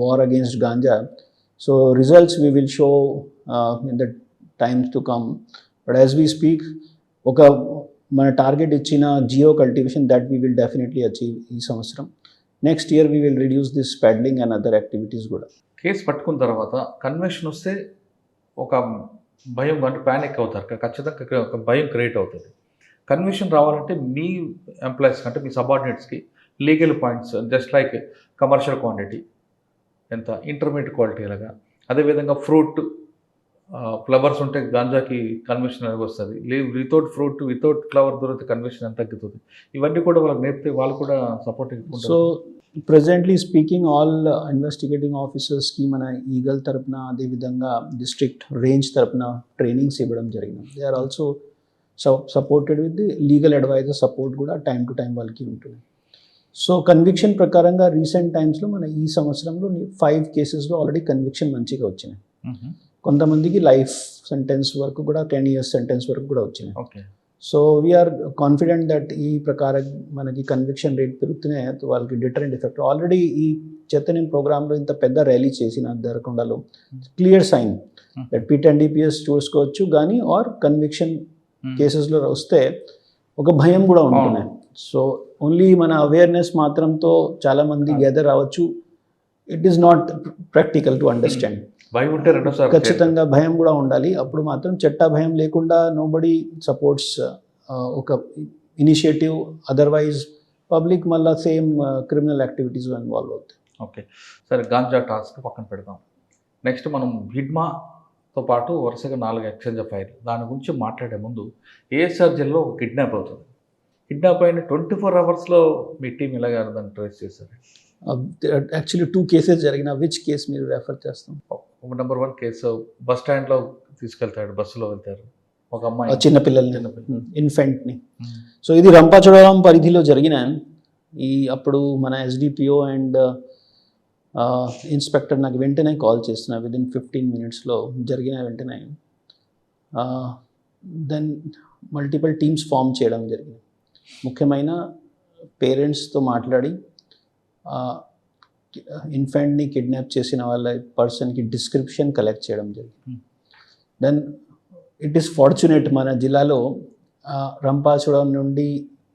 war against ganja. So results we will show in the times to come. But as we speak ఒక మన టార్గెట్ ఇచ్చిన జియో cultivation that we will definitely achieve ఈ సంవత్సరం. Next year we will reduce this peddling and other activities కూడా. Case పట్టుకున్న తర్వాత convention వస్తే ఒక భయం అంటే ప్యానిక్ అవుతారు, ఖచ్చితంగా ఒక భయం క్రియేట్ అవుతుంది. కన్విక్షన్ రావాలంటే మీ ఎంప్లాయీస్కి అంటే మీ సబార్డినేట్స్కి legal points just like commercial quantity ఎంత, ఇంటర్మీడియట్ క్వాలిటీ ఎలాగా, అదేవిధంగా ఫ్రూట్ ఫ్లవర్స్ ఉంటే గాంజాకి కన్విక్షన్ అనేది వస్తుంది, వితౌట్ ఫ్రూట్ వితౌట్ ఫ్లవర్ దొరికితే కన్విక్షన్ ఎంత తగ్గుతుంది, ఇవన్నీ కూడా వాళ్ళకి నేర్పితే వాళ్ళు కూడా support. So presently speaking all investigating ఆఫీసర్స్కి మన ఈగల్ తరపున అదేవిధంగా డిస్ట్రిక్ట్ రేంజ్ తరపున ట్రైనింగ్స్ ఇవ్వడం జరిగింది. They are also supported with the legal adviser support కూడా టైం టు టైం వాళ్ళకి ఉంటుంది. సో కన్విక్షన్ ప్రకారంగా రీసెంట్ టైమ్స్లో మన ఈ సంవత్సరంలో 5 కేసెస్లో ఆల్రెడీ కన్విక్షన్ మంచిగా వచ్చినాయి. కొంతమందికి లైఫ్ సెంటెన్స్ వరకు కూడా 10 years సెంటెన్స్ వరకు కూడా వచ్చినాయి. Okay. So we are confident that ఈ ప్రకారం మనకి కన్విక్షన్ రేట్ పెరుగుతున్నాయి, వాళ్ళకి డిటరెంట్ ఎఫెక్ట్. ఆల్రెడీ ఈ చైతన్యం ప్రోగ్రాంలో ఇంత పెద్ద ర్యాలీ చేసిన దరకొండలో క్లియర్ సైన్ దట్ పిట్ అండ్ డిపిఎస్ చూసుకోవచ్చు, కానీ ఆర్ కన్విక్షన్ కేసెస్లో వస్తే ఒక భయం కూడా ఉంటున్నాయి. సో ఓన్లీ మన అవేర్నెస్ మాత్రంతో చాలామంది గ్యాదర్ అవ్వచ్చు. It is not practical to understand. భయం ఉంటే రెండోసారి ఖచ్చితంగా భయం కూడా ఉండాలి. అప్పుడు మాత్రం చట్ట భయం లేకుండా నోబడీ సపోర్ట్స్ ఒక ఇనిషియేటివ్. అదర్వైజ్ పబ్లిక్ మళ్ళీ సేమ్ క్రిమినల్ యాక్టివిటీస్ ఇన్వాల్వ్ అవుతాయి. ఓకే, సరే గాంజా టాస్క్ పక్కన పెడదాం. నెక్స్ట్ మనం హిడ్మాతో పాటు వరుసగా 4 ఎక్స్చేంజ్ ఫైర్ దాని గురించి మాట్లాడే ముందు ఏఎస్ఆర్ జిల్లాలో ఒక కిడ్నాప్ అవుతుంది. కిడ్నాప్ అయిన 24 hours మీ టీం ఇలాగ దాన్ని ట్రేస్ చేశారు. యాక్చువల్లీ 2 cases జరిగిన. విచ్ కేసు మీరు రెఫర్ చేస్తాం? నెంబర్ 1 కేసు బస్ స్టాండ్లో తీసుకెళ్తాడు, బస్సులో వెళ్తారు ఒక అమ్మాయి చిన్నపిల్లల్ని, ఇన్ఫెంట్ని. సో ఇది రంపచోడవరం పరిధిలో జరిగిన అప్పుడు మన ఎస్డిపిఓ అండ్ ఇన్స్పెక్టర్ నాకు వెంటనే కాల్ చేస్తున్నా. విదిన్ 15 minutes జరిగిన వెంటనే దెన్ మల్టిపుల్ టీమ్స్ ఫామ్ చేయడం జరిగింది. ముఖ్యమైన పేరెంట్స్తో మాట్లాడి ఇన్ఫెంట్ని కిడ్నాప్ చేసిన వాళ్ళ పర్సన్కి డిస్క్రిప్షన్ కలెక్ట్ చేయడం జరిగింది. దెన్ ఇట్ ఈస్ ఫార్చునేట్ మన జిల్లాలో రంపాచూడం నుండి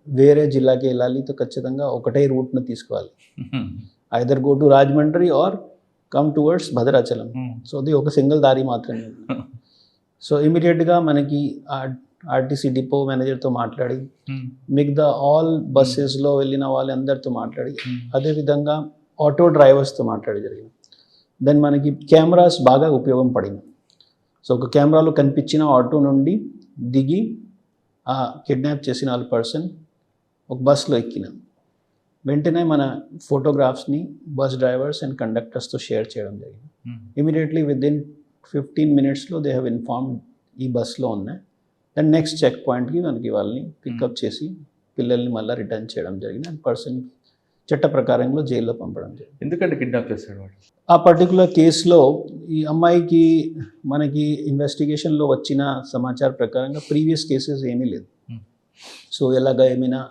వేరే జిల్లాకి వెళ్ళాలి, ఖచ్చితంగా ఒకటే రూట్ను తీసుకోవాలి. Either go to Rajahmundry or come towards Bhadrachalam. So అది ఒక సింగిల్ దారి మాత్రమే. సో ఇమీడియట్గా మనకి ఆర్టీసీ డిపో మేనేజర్తో మాట్లాడి మిగతా ఆల్ బస్సెస్లో వెళ్ళిన వాళ్ళందరితో మాట్లాడి అదేవిధంగా ఆటో డ్రైవర్స్తో మాట్లాడి జరిగింది. దెన్ మనకి కెమెరాస్ బాగా ఉపయోగం పడింది. సో ఒక కెమెరాలో కనిపించిన ఆటో నుండి దిగి ఆ కిడ్నాప్ చేసిన వాళ్ళ పర్సన్ ఒక బస్లో ఎక్కిన వెంటనే మన ఫోటోగ్రాఫ్స్ని బస్ డ్రైవర్స్ అండ్ కండక్టర్స్తో షేర్ చేయడం జరిగింది. Immediately within 15 minutes they have informed ఈ బస్లో ఉన్నాయి. దెన్ నెక్స్ట్ చెక్ పాయింట్కి మనకి వాళ్ళని పికప్ చేసి పిల్లల్ని మళ్ళీ రిటర్న్ చేయడం జరిగింది. అండ్ పర్సన్ చట్ట ప్రకారంలో జైల్లో పంపడం జరిగింది. ఎందుకంటే కిడ్నాప్ చేశాడు వాడు? ఆ పర్టికులర్ కేసులో ఈ అమ్మాయికి మనకి ఇన్వెస్టిగేషన్లో వచ్చిన సమాచారం ప్రకారంగా ప్రీవియస్ కేసెస్ ఏమీ లేదు. సో ఎలాగ ఏమైనా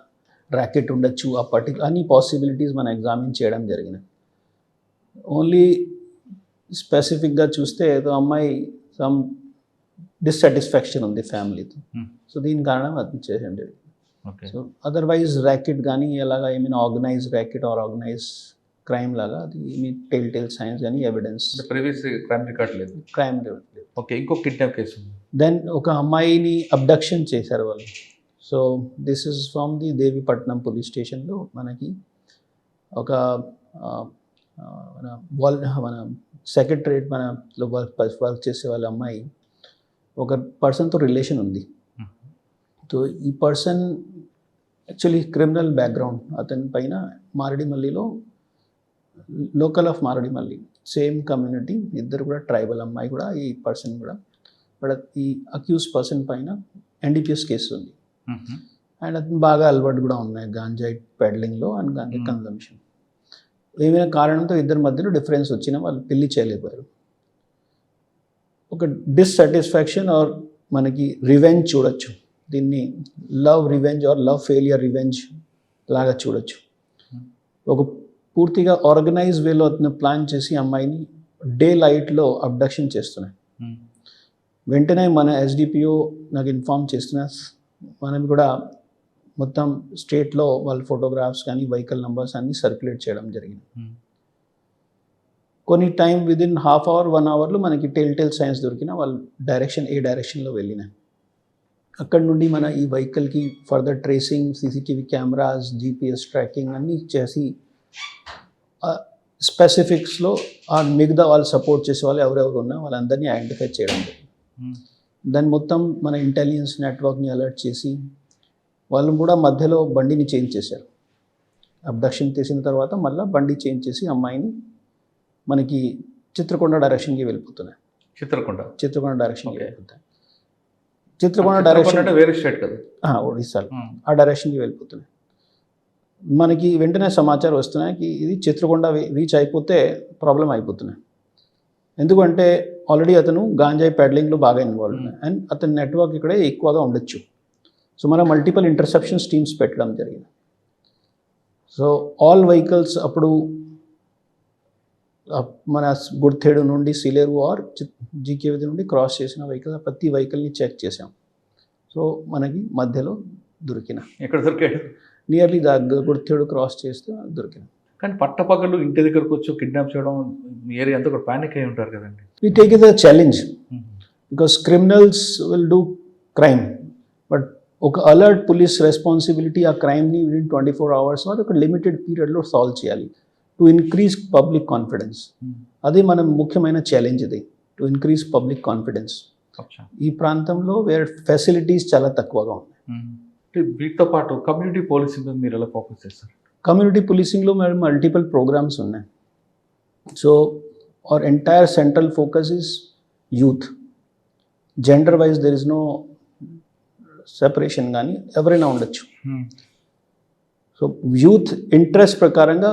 ర్యాకెట్ ఉండొచ్చు, ఆ అన్ని పాసిబిలిటీస్ మనం ఎగ్జామిన్ చేయడం జరిగింది. ఓన్లీ స్పెసిఫిక్గా చూస్తే ఏదో అమ్మాయి సమ్ డిస్సాటిస్ఫాక్షన్ ఉంది ఫ్యామిలీతో. సో దీని కారణం అది చేయడం జరిగింది. సో అదర్వైజ్ ర్యాకెట్ కానీ ఎలాగా ఏమైనా organise racket or organise crime లాగా అది ఏమి టెల్ సైన్స్ కానీ ఎవిడెన్స్ ప్రీవియస్ క్రైమ్ రికార్డ్ లేదు. క్రైమ్ లేదు. ఓకే, ఇంకో కిడ్నాప్ కేసు ఉంది. దెన్ ఒక అమ్మాయిని అబ్డక్షన్ చేశారు వాళ్ళు. So this is from the Devipatnam police స్టేషన్లో మనకి ఒక మన సెక్రటరేట్ మనలో వర్క్ చేసే వాళ్ళ అమ్మాయి ఒక పర్సన్తో రిలేషన్ ఉంది. సో ఈ పర్సన్ యాక్చువల్లీ క్రిమినల్ బ్యాక్గ్రౌండ్ అతని పైన మారేడుమల్లిలో లోకల్ ఆఫ్ మారడిమల్లి, సేమ్ కమ్యూనిటీ, ఇద్దరు కూడా ట్రైబల్, అమ్మాయి కూడా ఈ పర్సన్ కూడా. బట్ ఈ అక్యూజ్ పర్సన్ పైన ఎన్డీపీఎస్ కేసు ఉంది అండ్ అతను బాగా అలవాటు కూడా ఉన్నాయి గాంజాయి పెడ్లింగ్లో అండ్ గాంజాయి కన్జంప్షన్. ఏమైనా కారణంతో ఇద్దరి మధ్యలో డిఫరెన్స్ వచ్చినా వాళ్ళు పెళ్లి చేయలేకపోయారు. ఒక డిస్సాటిస్ఫాక్షన్ ఆర్ మనకి రివెంజ్ చూడొచ్చు, దీన్ని love revenge or love failure revenge లాగా చూడొచ్చు. ఒక పూర్తిగా ఆర్గనైజ్ వేలో అతను ప్లాన్ చేసి అమ్మాయిని డే లైట్లో అబ్డక్షన్ చేస్తున్నాయి. వెంటనే మన ఎస్డిపిఓ నాకు ఇన్ఫార్మ్ చేస్తున్నా, మనం కూడా మొత్తం స్టేట్లో వాళ్ళ ఫోటోగ్రాఫ్స్ కానీ వెహికల్ నెంబర్స్ అన్నీ సర్క్యులేట్ చేయడం జరిగింది. కొన్ని టైం విదిన్ హాఫ్ అవర్ 1 అవర్లో మనకి టెల్ సైన్స్ దొరికిన వాళ్ళు డైరెక్షన్ ఏ డైరెక్షన్లో వెళ్ళినాయి. అక్కడ నుండి మన ఈ వెహికల్కి further tracing, CCTV cameras, GPS tracking అన్నీ చేసి స్పెసిఫిక్స్లో ఆ మిగతా వాళ్ళు సపోర్ట్ చేసే వాళ్ళు ఎవరెవరు ఉన్నా వాళ్ళందరినీ ఐడెంటిఫై చేయడం జరిగింది. దాన్ని మొత్తం మన ఇంటెలిజెన్స్ నెట్వర్క్ని అలర్ట్ చేసి వాళ్ళు కూడా మధ్యలో బండిని చేంజ్ చేశారు. అబ్డక్షన్ చేసిన తర్వాత మళ్ళీ బండి చేంజ్ చేసి అమ్మాయిని మనకి చిత్రకొండ డైరెక్షన్కి వెళ్ళిపోతున్నాయి. చిత్రకొండ డైరెక్షన్కి వెళ్ళిపోతాయి. చిత్రకొండ డైరెక్షన్ అంటే వేరే స్టేట్ కదా, ఒడిశాలో ఆ డైరెక్షన్కి వెళ్ళిపోతున్నాయి. మనకి వెంటనే సమాచారం వస్తున్నాయి ఇది చిత్రకొండ రీచ్ అయిపోతే ప్రాబ్లం అయిపోతున్నాయి. ఎందుకంటే ఆల్రెడీ అతను గాంజాయి పెడ్లింగ్లో బాగా ఇన్వాల్వ్ ఉన్నాయి అండ్ అతని నెట్వర్క్ ఇక్కడే ఎక్కువగా ఉండొచ్చు. సో మనం మల్టిపుల్ ఇంటర్సెప్షన్స్ టీమ్స్ పెట్టడం జరిగింది. సో ఆల్ వెహికల్స్ అప్పుడు మన గుర్తేడు నుండి సిలేరు ఆర్ జీకేవిధి నుండి క్రాస్ చేసిన వెహికల్ ప్రతి వెహికల్ని చెక్ చేసాం. సో మనకి మధ్యలో దొరికిన ఎక్కడ దొరికాడు, నియర్లీ గుర్తేడు క్రాస్ చేస్తే దొరికిన. కానీ పట్టపగలు ఇంటి దగ్గరకు వచ్చి కిడ్నాప్ చేయడం ఏరియా అంతా కూడా ప్యానిక్ అయి ఉంటారు కదండి. We take it as a challenge because criminals will do crime, but ఒక అలర్ట్ పోలీస్ రెస్పాన్సిబిలిటీ ఆ క్రైమ్ని విదిన్ 24 hours ఆర్ ఒక లిమిటెడ్ పీరియడ్లో సాల్వ్ చేయాలి టు ఇంక్రీజ్ పబ్లిక్ కాన్ఫిడెన్స్. అది మన ముఖ్యమైన ఛాలెంజ్, ఇది టు ఇంక్రీజ్ పబ్లిక్ కాన్ఫిడెన్స్. ఈ ప్రాంతంలో వేరే ఫెసిలిటీస్ చాలా తక్కువగా ఉన్నాయి. వీటితో పాటు కమ్యూనిటీ పోలీసింగ్ మీద మీరు ఎలా ఫోకస్ చేస్తారు? కమ్యూనిటీ పోలీసింగ్లో మరి మల్టిపుల్ ప్రోగ్రామ్స్ ఉన్నాయి. So our entire central focus is youth. Gender wise there is no separation కానీ ఎవరైనా ఉండొచ్చు. సో యూత్ ఇంట్రెస్ట్ ప్రకారంగా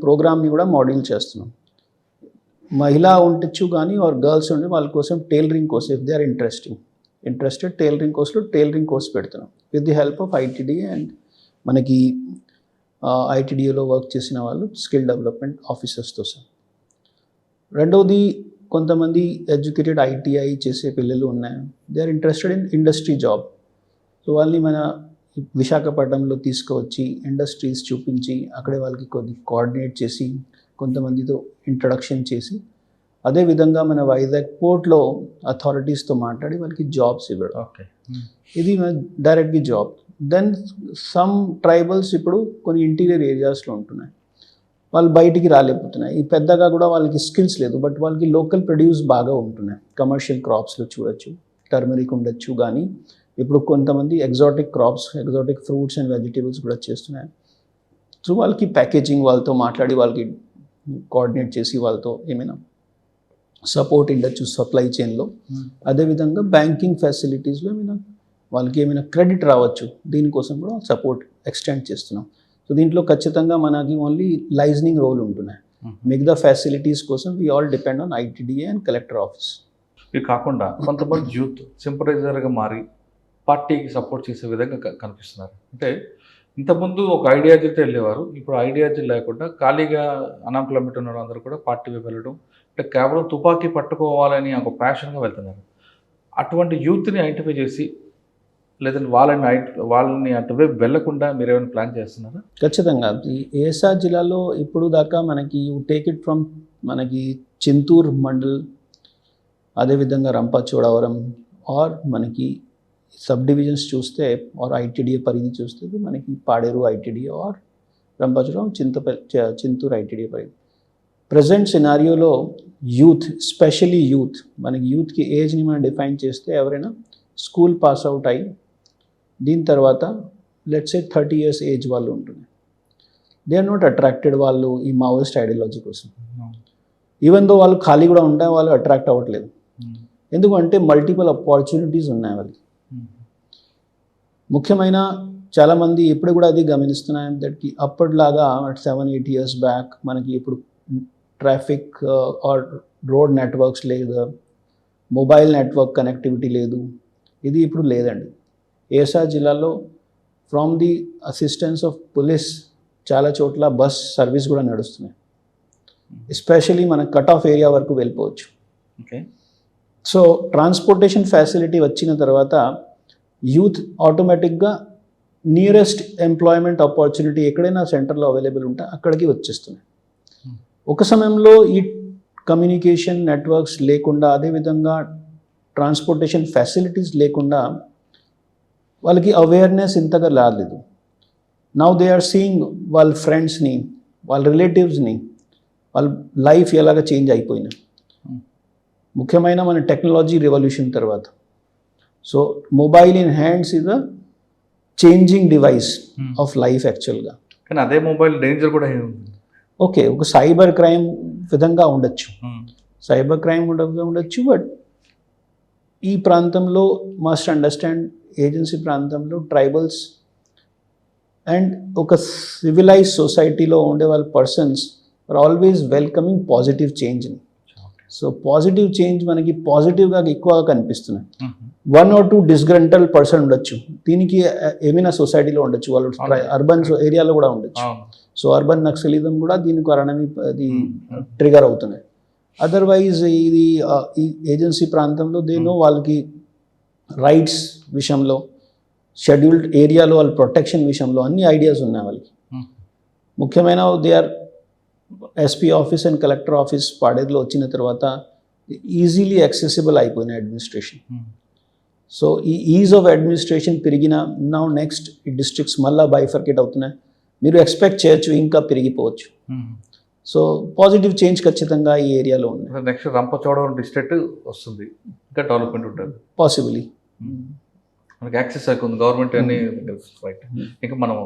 ప్రోగ్రామ్ని కూడా మోడల్ చేస్తున్నాం. మహిళ ఉండొచ్చు కానీ ఆర్ గర్ల్స్ ఉండి వాళ్ళ కోసం tailoring course, if they are interested tailoring కోర్స్లో టైలరింగ్ కోర్స్ పెడుతున్నాం with the help of ITDA and మనకి ఐటీడీఏలో వర్క్ చేసిన వాళ్ళు స్కిల్ డెవలప్మెంట్ ఆఫీసర్స్తో సార్. రెండవది కొంతమంది ఎడ్యుకేటెడ్ ఐటీఐ చేసే పిల్లలు ఉన్నాయి, they are interested in industry job. So వాళ్ళని మన విశాఖపట్నంలో తీసుకువచ్చి ఇండస్ట్రీస్ చూపించి అక్కడే వాళ్ళకి కొద్ది కోఆర్డినేట్ చేసి కొంతమందితో ఇంట్రడక్షన్ చేసి అదేవిధంగా మన వైజాగ్ పోర్ట్లో అథారిటీస్తో మాట్లాడి వాళ్ళకి జాబ్స్ ఇవ్వడం. ఇది డైరెక్ట్గా జాబ్. దెన్ సమ్ ట్రైబల్స్ ఇప్పుడు కొన్ని ఇంటీరియర్ ఏరియాస్లో ఉంటున్నాయి, వాళ్ళు బయటికి రాలేకపోతున్నాయి. ఈ పెద్దగా కూడా వాళ్ళకి స్కిల్స్ లేదు, బట్ వాళ్ళకి లోకల్ ప్రొడ్యూస్ బాగా ఉంటున్నాయి. కమర్షియల్ క్రాప్స్లో చూడొచ్చు, టర్మరిక్ ఉండొచ్చు, కానీ ఇప్పుడు కొంతమంది exotic crops, exotic fruits and vegetables కూడా చేస్తున్నాయి. సో వాళ్ళకి ప్యాకేజింగ్ వాళ్ళతో మాట్లాడి వాళ్ళకి కోఆర్డినేట్ చేసి వాళ్ళతో ఏమైనా సపోర్ట్ ఉండొచ్చు సప్లై చైన్లో. అదేవిధంగా బ్యాంకింగ్ ఫెసిలిటీస్లో వాళ్ళకి ఏమైనా క్రెడిట్ రావచ్చు, దీనికోసం కూడా సపోర్ట్ ఎక్స్టెండ్ చేస్తున్నాం. సో దీంట్లో ఖచ్చితంగా మనకి ఓన్లీ లైజనింగ్ రోల్ ఉంటున్నాయి. మిగతా ఫెసిలిటీస్ కోసం we all depend on ITDA and collector office. ఇవి కాకుండా కొంతమంది యూత్ సింపటైజర్గా మారి పార్టీకి సపోర్ట్ చేసే విధంగా కనిపిస్తున్నారు. అంటే ఇంతకుముందు ఒక ఐడియాలజీతో వెళ్ళేవారు, ఇప్పుడు ఐడియాలజీ లేకుండా ఖాళీగా అన్ఎంప్లాయ్మెంట్ ఉన్న అందరూ కూడా పార్టీ వైపు వెళ్ళడం, అంటే కేవలం తుపాకీ పట్టుకోవాలని ఒక ప్యాషన్గా వెళ్తున్నారు. అటువంటి యూత్ని ఐడెంటిఫై చేసి లేదంటే వాళ్ళని అటువైపు వెళ్లకుండా మీరు ఏమైనా ప్లాన్ చేస్తున్నారా? ఖచ్చితంగా. ఈ ఏసా జిల్లాలో ఇప్పుడు దాకా మనకి యూ టేక్ ఇట్ ఫ్రమ్ మనకి చింతూర్ మండల్, అదేవిధంగా రంపచోడవరం ఆర్ మనకి సబ్ డివిజన్స్ చూస్తే ఆర్ ఐటీడీఏ పరిధి చూస్తే మనకి Paderu ITDA or Rampachodavaram Chinturu ITDA పరిధి. ప్రజెంట్ సినారియోలో యూత్, స్పెషలీ యూత్, మనకి యూత్కి ఏజ్ని మనం డిఫైన్ చేస్తే ఎవరైనా స్కూల్ పాస్ అవుట్ అయ్యి దీని తర్వాత లెట్స్ సే 30 years ఏజ్ వాళ్ళు ఉంటుంది. దే ఆర్ నాట్ అట్రాక్టెడ్ వాళ్ళు ఈ మావోయిస్ట్ ఐడియాలజీ కోసం. ఈవెన్ దో వాళ్ళు ఖాళీ కూడా ఉంటే వాళ్ళు అట్రాక్ట్ అవ్వట్లేదు. ఎందుకంటే మల్టిపుల్ ఆపర్చునిటీస్ ఉన్నాయి వాళ్ళకి. ముఖ్యమైన చాలామంది ఇప్పుడు కూడా అది గమనిస్తున్నాయి దట్ అప్పటిలాగా 7-8 years బ్యాక్ మనకి ఇప్పుడు ట్రాఫిక్ ఆర్ రోడ్ నెట్వర్క్స్ లేదు, మొబైల్ నెట్వర్క్ కనెక్టివిటీ లేదు, ఇది ఇప్పుడు లేదండి. ఏఎస్ఆర్ జిల్లాలో from the assistance of police చాలా చోట్ల బస్ సర్వీస్ కూడా నడుస్తున్నాయి. ఎస్పెషలీ మన కట్ ఆఫ్ ఏరియా వరకు వెళ్ళిపోవచ్చు. ఓకే. సో ట్రాన్స్పోర్టేషన్ ఫెసిలిటీ వచ్చిన తర్వాత యూత్ ఆటోమేటిక్గా నియరెస్ట్ ఎంప్లాయ్మెంట్ ఆపర్చునిటీ ఎక్కడైనా సెంటర్లో అవైలబుల్ ఉంటే అక్కడికి వచ్చేస్తున్నాయి. ఒక సమయంలో ఈ కమ్యూనికేషన్ నెట్వర్క్స్ లేకుండా, అదేవిధంగా ట్రాన్స్పోర్టేషన్ ఫెసిలిటీస్ లేకుండా వాళ్ళకి అవేర్నెస్ ఇంతగా రాలేదు. నౌ దే ఆర్ సీయింగ్ వాళ్ళ ఫ్రెండ్స్ని, వాళ్ళ రిలేటివ్స్ని, వాళ్ళ లైఫ్ ఎలాగ చేంజ్ అయిపోయినాయి. ముఖ్యమైన మన టెక్నాలజీ రెవల్యూషన్ తర్వాత. So mobile in hands is a changing device of life యాక్చువల్గా. కానీ అదే మొబైల్ డేంజర్ కూడా ఉంది. ఓకే, ఒక సైబర్ క్రైమ్ విధంగా ఉండొచ్చు, సైబర్ క్రైమ్ ఉండొచ్చు. బట్ ఈ ప్రాంతంలో మస్ట్ అండర్స్టాండ్, ఏజెన్సీ ప్రాంతంలో ట్రైబల్స్ అండ్ ఒక సివిలైజ్ సొసైటీలో ఉండే వాళ్ళ persons are always welcoming positive చేంజ్ని. సో పాజిటివ్ చేంజ్ మనకి పాజిటివ్గా ఎక్కువగా కనిపిస్తున్నాయి. 1 or 2 డిస్గ్రంటల్ పర్సన్ ఉండొచ్చు, దీనికి ఏమైనా సొసైటీలో ఉండొచ్చు, వాళ్ళు అర్బన్ ఏరియాలో కూడా ఉండొచ్చు. సో అర్బన్ నక్సలిజం కూడా దీని కారణమే అది ట్రిగర్ అవుతున్నాయి. అదర్వైజ్ ఇది ఈ ఏజెన్సీ ప్రాంతంలో దేనో వాళ్ళకి రైట్స్ విషయంలో, షెడ్యూల్డ్ ఏరియాలో వాళ్ళ ప్రొటెక్షన్ విషయంలో అన్ని ఐడియాస్ ఉన్నాయి వాళ్ళకి. ముఖ్యమైన they are SP office and collector office పాడేరులో వచ్చిన తర్వాత ఈజీలీ యాక్సెసిబుల్ అయిపోయినాయి అడ్మినిస్ట్రేషన్. సో ఈ ఈజ్ ఆఫ్ అడ్మినిస్ట్రేషన్ పెరిగిన నౌ నెక్స్ట్ ఈ డిస్ట్రిక్ట్స్ మళ్ళీ బైఫర్కేట్ అవుతున్నాయి. మీరు ఎక్స్పెక్ట్ చేయొచ్చు ఇంకా పెరిగిపోవచ్చు. సో పాజిటివ్ చేంజ్ ఖచ్చితంగా ఈ ఏరియాలో ఉంది. నెక్స్ట్ రంపచోడవరం డిస్ట్రిక్ట్ వస్తుంది, ఇంకా డెవలప్మెంట్ ఉంటుంది పాసిబిలీ. మనకి యాక్సెస్ అవుతుంది గవర్నమెంట్ అన్ని రైట్. ఇంకా మనం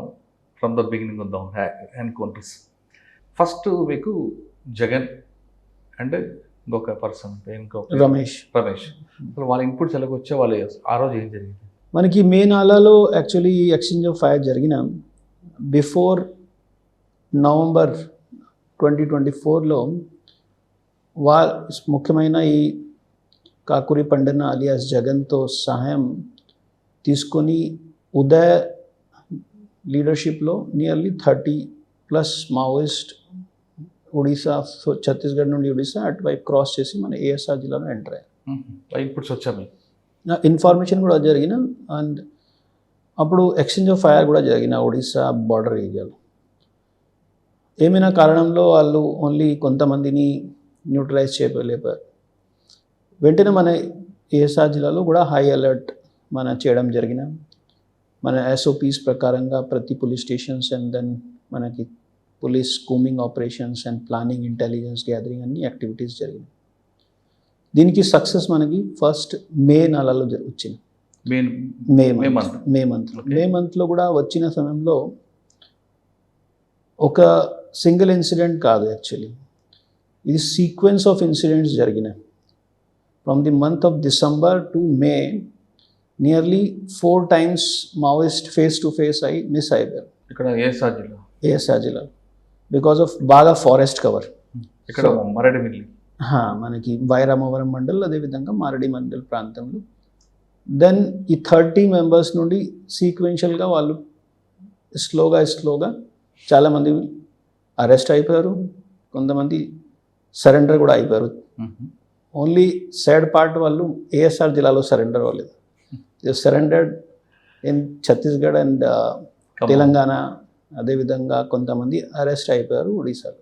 ఫ్రమ్ ద బిగినింగ్ వద్దాం. ఎన్కౌంటర్స్ ఫస్ట్ మీకు జగన్ అండ్ ఇంకొక పర్సన్ రమేష్ వాళ్ళ ఇన్పుట్స్ ఎలాగ వచ్చే వాళ్ళు ఆ రోజు ఏం జరిగింది? మనకి మే నాలాలో యాక్చువల్లీ ఎక్స్చేంజ్ ఆఫ్ ఫైర్ జరిగిన బిఫోర్ నవంబర్ 2024లో ముఖ్యమైన ఈ కాకురి పండన అలియాస్ జగన్తో సహాయం తీసుకొని ఉదయ్ లీడర్షిప్లో నియర్లీ 30+ మావోయిస్ట్ ఒడిశా, ఛత్తీస్గఢ్ నుండి ఒడిశా అటువైపు క్రాస్ చేసి మన ఏఎస్ఆర్ జిల్లాలో ఎంటర్ అయ్యారు. ఇన్పుట్స్ వచ్చాము, ఇన్ఫర్మేషన్ కూడా జరిగిన అండ్ అప్పుడు ఎక్స్చేంజ్ ఆఫ్ ఫైర్ కూడా జరిగిన ఒడిశా బార్డర్ ఏరియాలో. ఏమైనా కారణంలో వాళ్ళు ఓన్లీ కొంతమందిని న్యూట్రలైజ్ చేయలేపారు. వెంటనే మన ఏఎస్ఆర్ జిల్లాలో కూడా హై అలర్ట్ చేయడం జరిగిన మన ఎస్ఓపీస్ ప్రకారంగా ప్రతి పోలీస్ స్టేషన్స్ అండ్ దెన్ మనకి police combing operations and planning, intelligence gathering అన్ని యాక్టివిటీస్ జరిగినాయి. దీనికి సక్సెస్ మనకి ఫస్ట్ మే నెలలో వచ్చింది. మే మంత్లో కూడా వచ్చిన సమయంలో ఒక సింగిల్ ఇన్సిడెంట్ కాదు, యాక్చువల్లీ ఇది సీక్వెన్స్ ఆఫ్ ఇన్సిడెంట్స్ జరిగినాయి. From the month of December to May nearly 4 times Maoist face to face అయి మిస్ అయిపోయారు ఇక్కడ ఏఎస్ఆర్ జిల్లా బికాస్ ఆఫ్ బాగా ఫారెస్ట్ కవర్. ఇక్కడ మారేడుమిల్లి మనకి వైరామవరం మండల్, అదేవిధంగా మారేడి మండల్ ప్రాంతంలో. దెన్ ఈ 30 members నుండి సీక్వెన్షియల్గా వాళ్ళు స్లోగా చాలామంది అరెస్ట్ అయిపోయారు, కొంతమంది సరెండర్ కూడా అయిపోయారు. ఓన్లీ సాడ్ పార్ట్ వాళ్ళు ఏఎస్ఆర్ జిల్లాలో సరెండర్ అవ్వలేదు. Surrendered in Chhattisgarh and Telangana, అదేవిధంగా కొంతమంది అరెస్ట్ అయిపోయారు ఒడిశాలో.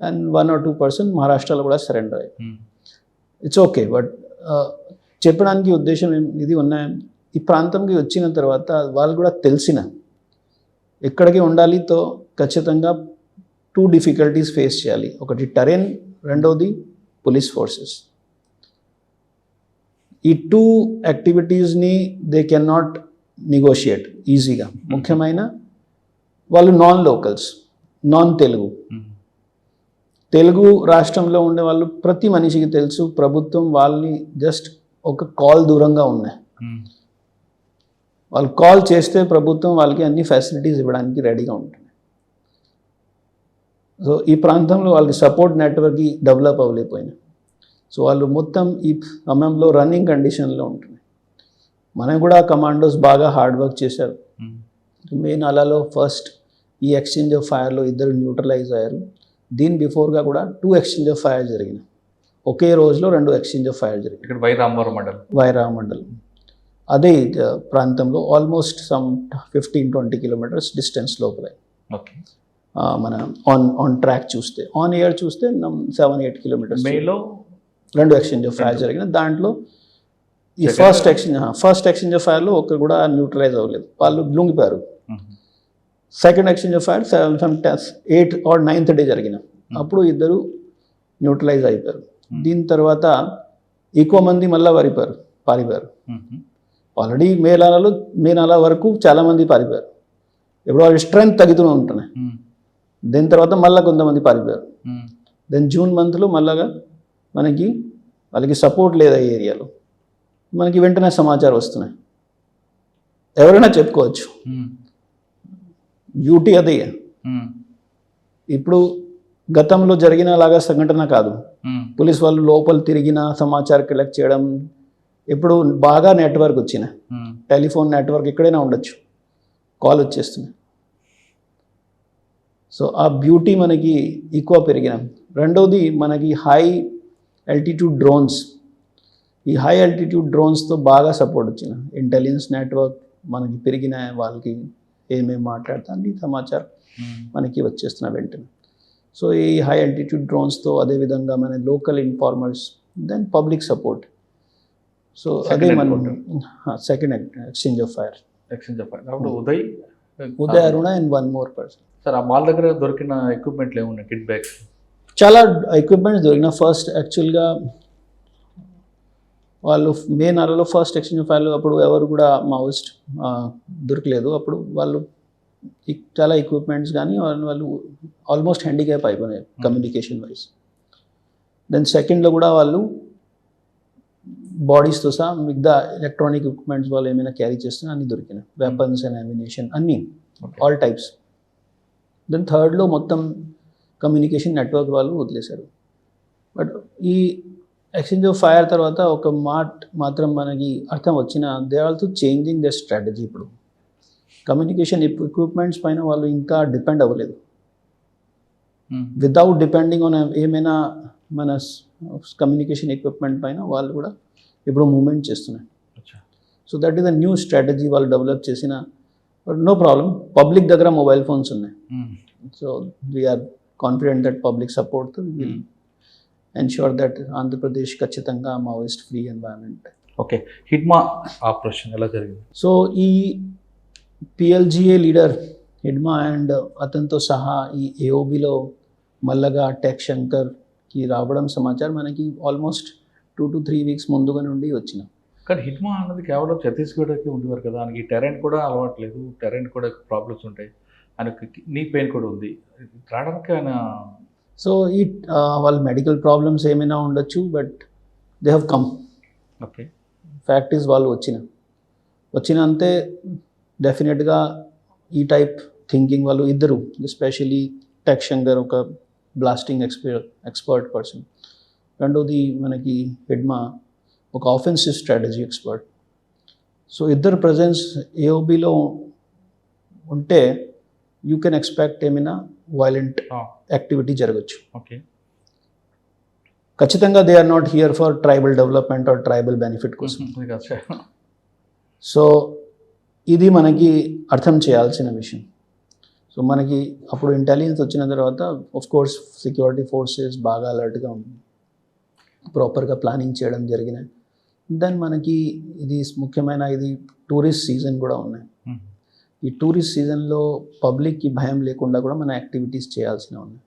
అండ్ 1 or 2% మహారాష్ట్రలో కూడా సరెండర్ అయ్యారు. It's okay. బట్ చెప్పడానికి ఉద్దేశం ఇది ఉన్నాయి, ఈ ప్రాంతంకి వచ్చిన తర్వాత వాళ్ళు కూడా తెలిసిన ఎక్కడికి ఉండాలితో ఖచ్చితంగా 2 difficulties ఫేస్ చేయాలి. ఒకటి టెరెన్, రెండవది పోలీస్ ఫోర్సెస్. ఈ 2 యాక్టివిటీస్ని దే కెన్ నాట్ నెగోషియేట్ ఈజీగా. ముఖ్యమైన వాళ్ళు non locals, non Telugu. Telugu రాష్ట్రంలో ఉండే వాళ్ళు ప్రతి మనిషికి తెలుసు ప్రభుత్వం వాళ్ళని జస్ట్ ఒక కాల్ దూరంగా ఉన్నాయి. వాళ్ళు కాల్ చేస్తే ప్రభుత్వం వాళ్ళకి అన్ని ఫెసిలిటీస్ ఇవ్వడానికి రెడీగా ఉంటుంది. సో ఈ ప్రాంతంలో వాళ్ళకి సపోర్ట్ నెట్వర్క్ డెవలప్ అవ్వలేకపోయినాయి. సో వాళ్ళు మొత్తం ఈ సమయంలో రన్నింగ్ కండిషన్లో ఉంటుంది. మనకు కూడా కమాండోస్ బాగా హార్డ్ వర్క్ చేశారు. మే నెలలో ఫస్ట్ ఈ ఎక్స్చేంజ్ ఆఫ్ ఫైర్లో 2 న్యూట్రలైజ్ అయ్యారు. దీని బిఫోర్గా కూడా 2 ఎక్స్చేంజ్ ఆఫ్ ఫైర్ జరిగినాయి. ఒకే రోజులో 2 ఎక్స్చేంజ్ ఆఫ్ ఫైర్ జరిగినాయి. ఇక్కడ వైరామవరం మండలం అదే ప్రాంతంలో ఆల్మోస్ట్ సమ్ 15-20 కిలోమీటర్స్ డిస్టెన్స్ లోపలే. ఓకే, మన ఆన్ ట్రాక్ చూస్తే, ఆన్ ఎయిర్ చూస్తే 7-8 కిలోమీటర్స్. మేలో 2 ఎక్స్చేంజ్ ఆఫ్ ఫైర్ జరిగిన దాంట్లో ఈ ఫస్ట్ ఎక్స్చేంజ్ ఆఫ్ ఫైర్లో ఒకరు కూడా న్యూట్రలైజ్ అవ్వలేదు, వాళ్ళు లొంగిపోయారు. Second exchange of fire 8th or 9th day జరిగిన అప్పుడు 2 న్యూట్రలైజ్ అయిపోయారు. దీని తర్వాత ఎక్కువ మంది మళ్ళీ పారిపోయారు. ఆల్రెడీ మే నెల వరకు చాలామంది పారిపోయారు. ఇప్పుడు వాళ్ళ స్ట్రెంగ్త్ తగ్గుతూ ఉంటున్నాయి. దీని తర్వాత మళ్ళీ కొంతమంది పారిపోయారు. దెన్ జూన్ మంత్లో మళ్ళాగా వాళ్ళకి సపోర్ట్ లేదా ఈ ఏరియాలో మనకి వెంటనే సమాచారం వస్తున్నాయి. ఎవరైనా చెప్పుకోవచ్చు డ్యూటీ అదే. ఇప్పుడు గతంలో జరిగిన లాగా సంఘటన కాదు. పోలీస్ వాళ్ళు లోపల తిరిగిన సమాచారం కలెక్ట్ చేయడం, ఇప్పుడు బాగా నెట్వర్క్ వచ్చిన టెలిఫోన్ నెట్వర్క్ ఎక్కడైనా ఉండొచ్చు, కాల్ వచ్చేస్తుంది. సో ఆ బ్యూటీ మనకి ఎక్కువ పెరిగిన. రెండవది మనకి హై ఆల్టిట్యూడ్ డ్రోన్స్. ఈ హై ఆల్టిట్యూడ్ డ్రోన్స్తో బాగా సపోర్ట్ వచ్చిన ఇంటెలిజెన్స్ నెట్వర్క్ మనకి పెరిగిన, వాళ్ళకి ఏమేమి మాట్లాడుతా అన్ని సమాచారం మనకి వచ్చేస్తున్న వెంటనే. సో ఈ హై ఆల్టిట్యూడ్ డ్రోన్స్తో అదేవిధంగా మన local informers, then public support. So అదే మన second exchange of fire. Uday Aruna and 1 more person. Sir, ఆ మాల్ దగ్గర దొరికిన ఎక్విప్మెంట్లు ఏమున్నాయి? కిట్ బ్యాగ్స్ చాలా ఎక్విప్మెంట్స్ దొరికిన. ఫస్ట్ యాక్చువల్గా వాళ్ళు మే నెలలో ఫస్ట్ ఎక్స్చేంజ్ ఆఫ్ ఫైర్లో అప్పుడు ఎవరు కూడా మావోయిస్ట్ దొరకలేదు. అప్పుడు వాళ్ళు చాలా ఎక్విప్మెంట్స్ కానీ వాళ్ళు ఆల్మోస్ట్ హ్యాండిక్యాప్ అయిపోయినాయి కమ్యూనికేషన్ వైజ్. దెన్ సెకండ్లో కూడా వాళ్ళు బాడీస్తో సహా మిగతా ఎలక్ట్రానిక్ ఎక్విప్మెంట్స్ వాళ్ళు ఏమైనా క్యారీ చేస్తున్నా అన్నీ దొరికినాయి. వెపన్స్ అండ్ అమ్యునేషన్ అన్నీ, ఆల్ టైప్స్. దెన్ థర్డ్లో మొత్తం కమ్యూనికేషన్ నెట్వర్క్ వాళ్ళు వదిలేశారు. బట్ ఈ ఎక్స్చేంజ్ ఆఫ్ ఫైర్ తర్వాత ఒక మాత్రం మనకి అర్థం వచ్చిన, they are also changing the strategy. ఇప్పుడు కమ్యూనికేషన్ ఎక్విప్మెంట్స్ పైన వాళ్ళు ఇంకా డిపెండ్ అవ్వలేదు. వితౌట్ డిపెండింగ్ ఆన్ ఏమైనా మన కమ్యూనికేషన్ ఎక్విప్మెంట్ పైన వాళ్ళు కూడా ఇప్పుడు మూవ్మెంట్ చేస్తున్నాయి. So that is the new strategy వాళ్ళు డెవలప్ చేసిన. బట్ నో ప్రాబ్లం, పబ్లిక్ దగ్గర మొబైల్ ఫోన్స్ ఉన్నాయి. So we are confident that public support will ensure that Andhra Pradesh ఖచ్చితంగా Maoist free environment. Okay, Hidma operation ఎలా జరిగింది? సో ఈ PLGA లీడర్ హిడ్మా అండ్ అతనితో సహా ఈ AOBలో మల్లగా టెక్ శంకర్కి రావడం సమాచారం మనకి ఆల్మోస్ట్ 2 to 3 weeks ముందుగా నుండి వచ్చిన. కానీ హిడ్మా అన్నది కేవలం ఛత్తీస్గఢ్కి ఉండేవారు కదా, ఆయనకి టెరైన్ కూడా అలవాట్లేదు, టెరైన్ కూడా ప్రాబ్లమ్స్ ఉంటాయి, ఆయనకి నీ పెయిన్ కూడా ఉంది రావడానికి ఆయన. సో ఈ వాళ్ళ మెడికల్ ప్రాబ్లమ్స్ ఏమైనా ఉండొచ్చు, but they have come. Okay, fact is వాళ్ళు వచ్చిన అంతే డెఫినెట్గా ఈ టైప్ థింకింగ్ వాళ్ళు ఇద్దరు, ఎస్పెషలీ టెక్ శంకర్ ఒక బ్లాస్టింగ్ ఎక్స్పర్ట్ పర్సన్, రెండోది మనకి హిడ్మా ఒక ఆఫెన్సివ్ స్ట్రాటజీ ఎక్స్పర్ట్. సో ఇద్దరు ప్రజెన్స్ AOBలో ఉంటే యూ కెన్ ఎక్స్పెక్ట్ ఏమైనా వైలెంట్ యాక్టివిటీ జరగచ్చు. ఓకే, ఖచ్చితంగా they are not here for tribal development or tribal benefit కోసం. సో ఇది మనకి అర్థం చేయాల్సిన విషయం. సో మనకి అప్పుడు ఇంటెలిజెన్స్ వచ్చిన తర్వాత ఆఫ్ కోర్స్ సెక్యూరిటీ ఫోర్సెస్ బాగా అలర్ట్గా ఉంది, ప్రాపర్గా ప్లానింగ్ చేయడం జరిగినాయి. దెన్ మనకి ఇది ముఖ్యమైన ఇది టూరిస్ట్ సీజన్ కూడా ఉన్నాయి. ఈ టూరిస్ట్ సీజన్లో పబ్లిక్కి భయం లేకుండా కూడా మన యాక్టివిటీస్ చేయాల్సిన ఉన్నాయి.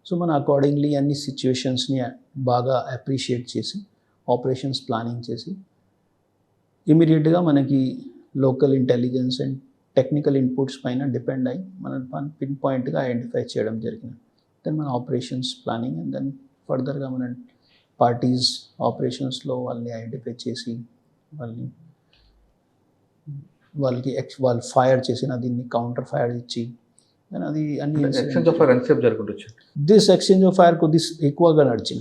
సో మన అకార్డింగ్లీ అన్ని సిచ్యువేషన్స్ని బాగా అప్రిషియేట్ చేసి ఆపరేషన్స్ ప్లానింగ్ చేసి ఇమీడియట్గా మనకి local intelligence and technical inputs పైన డిపెండ్ అయ్యి మనం పిన్ పాయింట్గా ఐడెంటిఫై చేయడం జరిగింది. దెన్ మన ఆపరేషన్స్ ప్లానింగ్ అండ్ దెన్ ఫర్దర్గా మన పార్టీస్ ఆపరేషన్స్లో వాళ్ళని ఐడెంటిఫై చేసి వాళ్ళకి వాళ్ళు ఫైర్ చేసిన దీన్ని కౌంటర్ ఫైర్ ఇచ్చి దెన్ అది అన్ని ఎక్స్చేంజ్ ఆఫ్ ఫైర్ ఎంతసేపు జరుగుతుండొచ్చు? దిస్ ఎక్స్చేంజ్ ఆఫ్ ఫైర్ కొద్ది ఎక్కువగా నడిచిన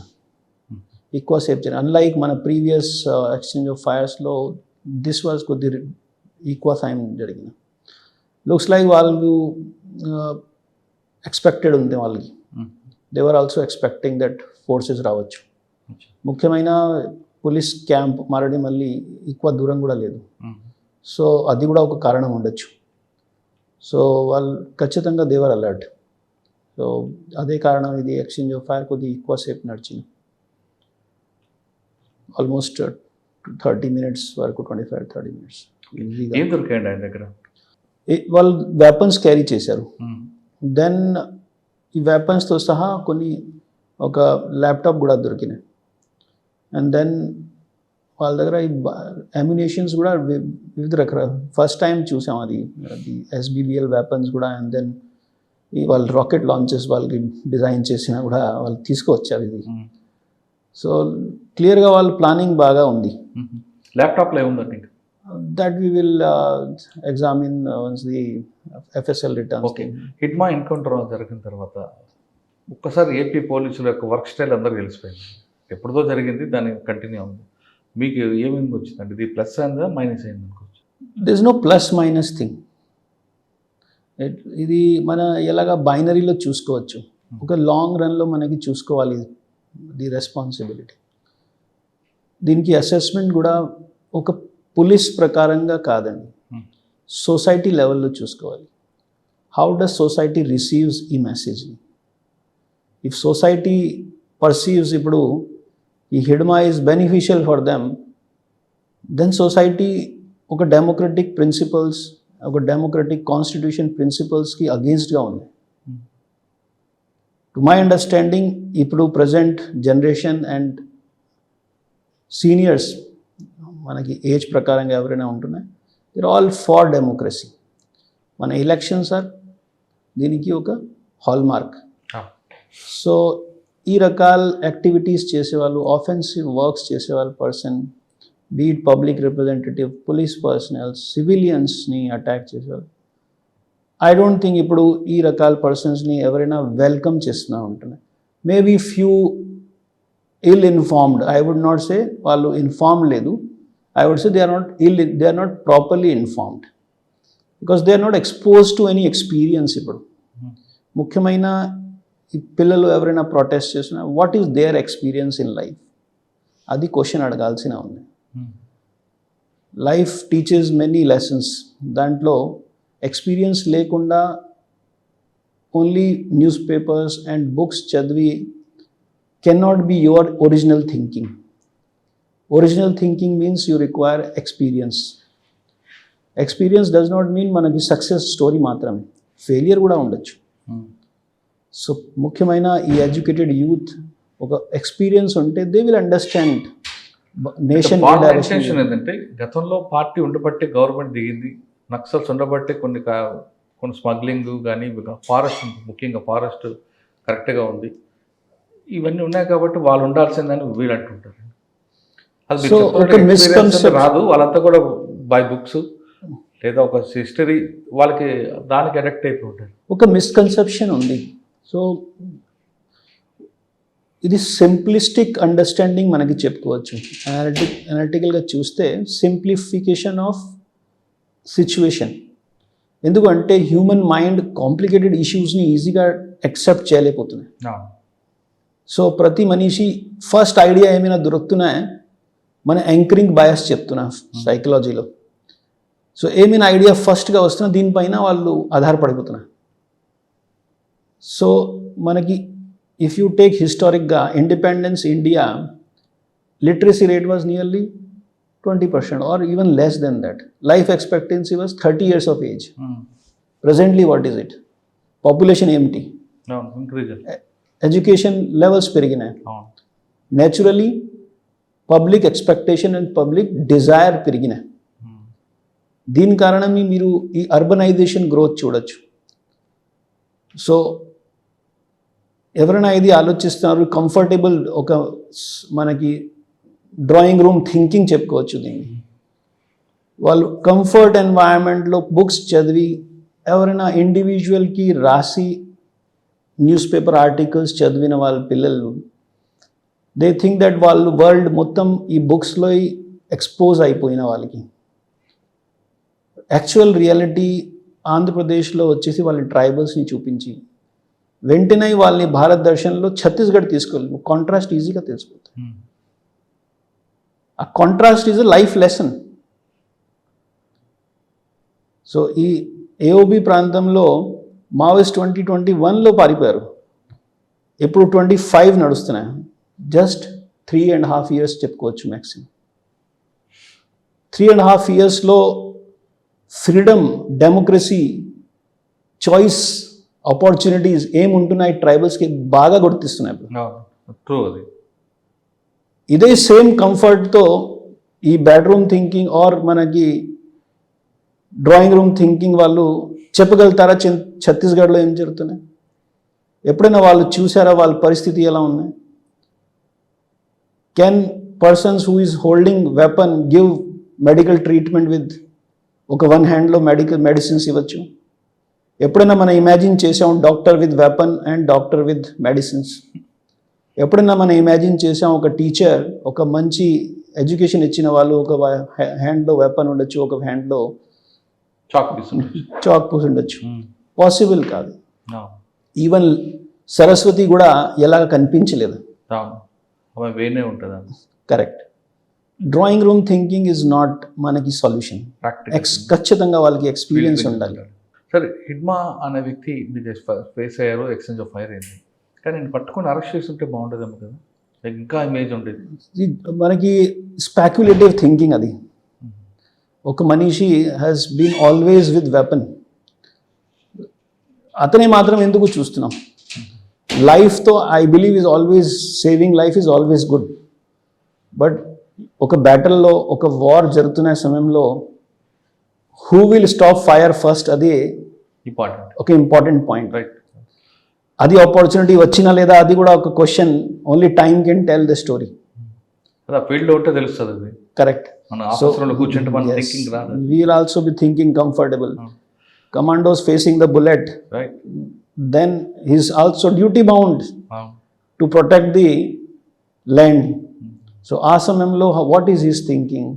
ఎక్కువసేపు జరిగింది. అన్లైక్ మన ప్రీవియస్ ఎక్స్చేంజ్ ఆఫ్ ఫైర్స్లో దిస్ వాజ్ కొద్ది ఎక్కువ టైం జరిగింది. లుక్స్ లైక్ వాళ్ళు ఎక్స్పెక్టెడ్ ఉంది వాళ్ళకి. They were also expecting that forces రావచ్చు. ముఖ్యమైన పోలీస్ క్యాంప్ మళ్ళీ ఎక్కువ దూరం కూడా లేదు. సో అది కూడా ఒక కారణం ఉండొచ్చు. సో వాళ్ళు ఖచ్చితంగా దేవర్ అలర్ట్. సో అదే కారణం ఇది ఎక్స్చేంజ్ ఆఫ్ ఫైర్ కొద్దిగా ఎక్కువసేపు నడిచింది. ఆల్మోస్ట్ 30 minutes వరకు 25-30 minutes. ఏం దొరికాయండి ఆయన దగ్గర? వాళ్ళు వెపన్స్ క్యారీ చేశారు. దెన్ ఈ వెపన్స్తో సహా ఒక ల్యాప్టాప్ కూడా దొరికినాయి. అండ్ దెన్ వాళ్ళ దగ్గర ఈ అమ్యునేషన్స్ కూడా వివిధ రకాల ఫస్ట్ టైం చూసాం అది SBBL వెపన్స్ కూడా. అండ్ దెన్ ఈ వాళ్ళు రాకెట్ లాంచెస్ వాళ్ళకి డిజైన్ చేసినా కూడా వాళ్ళు తీసుకువచ్చారు ఇది. సో క్లియర్గా వాళ్ళ ప్లానింగ్ బాగా ఉంది. ల్యాప్టాప్లో ఏముందండి? That we will examine once the FSL returns. Okay, Hidma encounter జరిగిన తర్వాత ఒక్కసారి ఏపీ పోలీసుల యొక్క వర్క్ స్టైల్ అందరూ తెలిసిపోయింది. ఎప్పుడుదో జరిగింది, దాని కంటిన్యూ ఉంది. మీకు ఏమేమి వచ్చిందండి? ఇది ప్లస్ అయిందా మైనస్ అయింది అనుకోవచ్చు? This no plus minus thing. ఇది మన ఎలాగా బైనరీలో చూసుకోవచ్చు. ఒక లాంగ్ రన్లో మనకి చూసుకోవాలి ది రెస్పాన్సిబిలిటీ. దీనికి అసెస్మెంట్ కూడా ఒక పోలీస్ ప్రకారంగా కాదండి, సొసైటీ లెవెల్లో చూసుకోవాలి. హౌ డస్ సొసైటీ రిసీవ్స్ ఈ మెసేజ్ని? ఇఫ్ సొసైటీ పర్సీవ్స్ ఇప్పుడు ఈ Hidma is beneficial for them, then society ఒక డెమోక్రటిక్ ప్రిన్సిపల్స్, ఒక డెమోక్రటిక్ కాన్స్టిట్యూషన్ ప్రిన్సిపల్స్కి అగేన్స్ట్గా ఉంది. టు మై అండర్స్టాండింగ్ ఇప్పుడు ప్రజెంట్ జనరేషన్ అండ్ సీనియర్స్ మనకి ఏజ్ ప్రకారంగా ఎవరైనా ఉంటున్నాయి, దిర్ ఆల్ ఫార్ డెమోక్రసీ. మన ఎలక్షన్స్ ఆర్ దీనికి ఒక హాల్ మార్క్. సో ఈ రకాల యాక్టివిటీస్ చేసేవాళ్ళు, ఆఫెన్సివ్ వర్క్స్ చేసేవాళ్ళు person, be it public representative, police personnel, సివిలియన్స్ని అటాక్ చేసేవాళ్ళు, ఐ డోంట్ థింక్ ఇప్పుడు ఈ రకాల పర్సన్స్ని ఎవరైనా వెల్కమ్ చేస్తూ ఉంటున్నాయి. Maybe few ill informed, I would not say వాళ్ళు ఇన్ఫార్మ్ లేదు, I would say they are not properly informed because they are not expose to any experience. ఇప్పుడు ముఖ్యమైన ఈ పిల్లలు ఎవరైనా ప్రొటెస్ట్ చేసినా what is their experience in life, అది question అడగాల్సిన ఉంది. Life teaches many lessons. దాంట్లో ఎక్స్పీరియన్స్ లేకుండా only newspapers and books చదివి cannot be your original thinking. Original thinking means you require experience. Experience does not mean మనకి success story మాత్రమే, failure కూడా ఉండొచ్చు. సో ముఖ్యమైన ఈ ఎడ్యుకేటెడ్ యూత్ ఒక ఎక్స్పీరియన్స్ ఉంటే they will understand nation. Intention ఏంటంటే గతంలో పార్టీ ఉండబట్టే గవర్నమెంట్ దిగింది, నక్సల్స్ ఉండబట్టే కొన్ని స్మగ్లింగ్ కానీ ఫారెస్ట్, ముఖ్యంగా ఫారెస్ట్ కరెక్ట్గా ఉంది, ఇవన్నీ ఉన్నాయి కాబట్టి వాళ్ళు ఉండాల్సిందని వీళ్ళు అంటుంటారు. అది ఒక మిస్కన్సెప్షన్ రాదు, వాళ్ళంతా కూడా బై బుక్స్ లేదా ఒక హిస్టరీ వాళ్ళకి దానికి అడక్ట్ అయిపోయి ఉంటారు. ఒక మిస్కన్సెప్షన్ ఉంది. సో ఇది సింప్లిస్టిక్ అండర్స్టాండింగ్ మనకి చెప్పుకోవచ్చు. అనలిటికల్గా చూస్తే సింప్లిఫికేషన్ ఆఫ్ సిచ్యువేషన్. ఎందుకంటే హ్యూమన్ మైండ్ కాంప్లికేటెడ్ ఇష్యూస్ని ఈజీగా యాక్సెప్ట్ చేయలేకపోతున్నాయి. సో ప్రతి మనిషి ఫస్ట్ ఐడియా ఏమైనా దొరుకుతున్నాయి, మన యాంకరింగ్ బయాస్ చెప్తున్నా సైకలాజీలో. సో ఏమైనా ఐడియా ఫస్ట్గా వస్తున్నా దీనిపైన వాళ్ళు ఆధారపడిపోతున్నారు. సో మనకి ఇఫ్ యూ టేక్ హిస్టారిక్గా independence India literacy rate was nearly 20% or even less than that. Life expectancy was 30 years of age. Presently what is it? Population empty. No, increase. Education levels పెరిగినాయి. Naturally public expectation and public desire పెరిగినాయి. దీని కారణమే మీరు ఈ urbanisation growth చూడొచ్చు. So ఎవరైనా ఇది ఆలోచిస్తున్నారు, కంఫర్టబుల్ ఒక మనకి డ్రాయింగ్ రూమ్ థింకింగ్ చెప్పుకోవచ్చు దీన్ని. వాళ్ళు కంఫర్ట్ ఎన్వైరన్మెంట్లో బుక్స్ చదివి, ఎవరైనా ఇండివిజువల్కి రాసి న్యూస్ పేపర్ ఆర్టికల్స్ చదివిన వాళ్ళ పిల్లలు, దే థింక్ దట్ వాళ్ళు వరల్డ్ మొత్తం ఈ బుక్స్లో ఎక్స్పోజ్ అయిపోయిన వాళ్ళకి. యాక్చువల్ రియాలిటీ ఆంధ్రప్రదేశ్లో వచ్చేసి వాళ్ళ ట్రైబల్స్ని చూపించి వెంటనే వాళ్ళని భారత్ దర్శన్లో ఛత్తీస్గఢ్ తీసుకెళ్ళి కాంట్రాస్ట్ ఈజీగా తెలిసిపోతుంది. ఆ contrast is a life lesson. So ఈ ఏఓబి ప్రాంతంలో మావోయిస్ట్ 2021లో పారిపోయారు, ఇప్పుడు 25 నడుస్తున్నాయి. జస్ట్ 3.5 years చెప్పుకోవచ్చు మ్యాక్సిమం. 3.5 yearsలో ఫ్రీడమ్, డెమోక్రసీ, చాయిస్, ఆపర్చునిటీస్ ఏముంటున్నాయి ట్రైబల్స్కి బాగా గుర్తిస్తున్నాయి. ట్రూ. అది ఇదే సేమ్ కంఫర్ట్తో ఈ బెడ్రూమ్ థింకింగ్ ఆర్ మనకి డ్రాయింగ్ రూమ్ థింకింగ్ వాళ్ళు చెప్పగలుగుతారా ఛత్తీస్గఢ్లో ఏం జరుగుతున్నాయి? ఎప్పుడైనా వాళ్ళు చూసారా వాళ్ళ పరిస్థితి ఎలా ఉన్నాయి? Can persons who is holding weapon give medical treatment with ఒక వన్ హ్యాండ్లో మెడిసిన్స్ ఇవ్వచ్చు? ఎప్పుడైనా మనం ఇమాజిన్ చేసాం doctor with weapon and doctor with medicines? ఎప్పుడైనా మనం ఇమాజిన్ చేసాం ఒక టీచర్, ఒక మంచి ఎడ్యుకేషన్ ఇచ్చిన వాళ్ళు ఒక హ్యాండ్లో వెపన్ ఉండొచ్చు, ఒక హ్యాండ్లో చాక్ పీస్ ఉండొచ్చు? పాసిబుల్ కాదు. ఈవెన్ సరస్వతి కూడా ఎలాగ కనిపించలేదు. Correct. Drawing room thinking is not మనకి సొల్యూషన్. ఖచ్చితంగా వాళ్ళకి ఎక్స్పీరియన్స్ ఉండాలి. సరే, హిడ్మా అనే వ్యక్తి మీకు ఫేస్ అయ్యారు, ఎక్స్చేంజ్ ఆఫ్ ఫైర్ అయింది, కానీ నేను పట్టుకొని అరెస్ట్ చేస్తుంటే బాగుంటుందేమో కదా, ఇంకా ఇమేజ్ ఉండేది. మనకి స్పెక్యులేటివ్ థింకింగ్ అది. ఒక మనిషి has been always with weapon, అతనే మాత్రం ఎందుకు చూస్తున్నాం? లైఫ్తో I believe is always saving life is always good. But ఒక బ్యాటిల్లో, ఒక వార్ జరుగుతున్న సమయంలో who will stop fire first, అది ఒక ఇంపార్టెంట్ పాయింట్. అది ఆపర్చునిటీ వచ్చినా లేదా అది కూడా ఒక question. Only time can tell the story. Field ఉంటే తెలుస్తుంది. Correct. So yes, we'll also be thinking comfortable. Commandos facing the bullet, right? Then he's also duty bound to protect the land. So asamamlo, what is his thinking?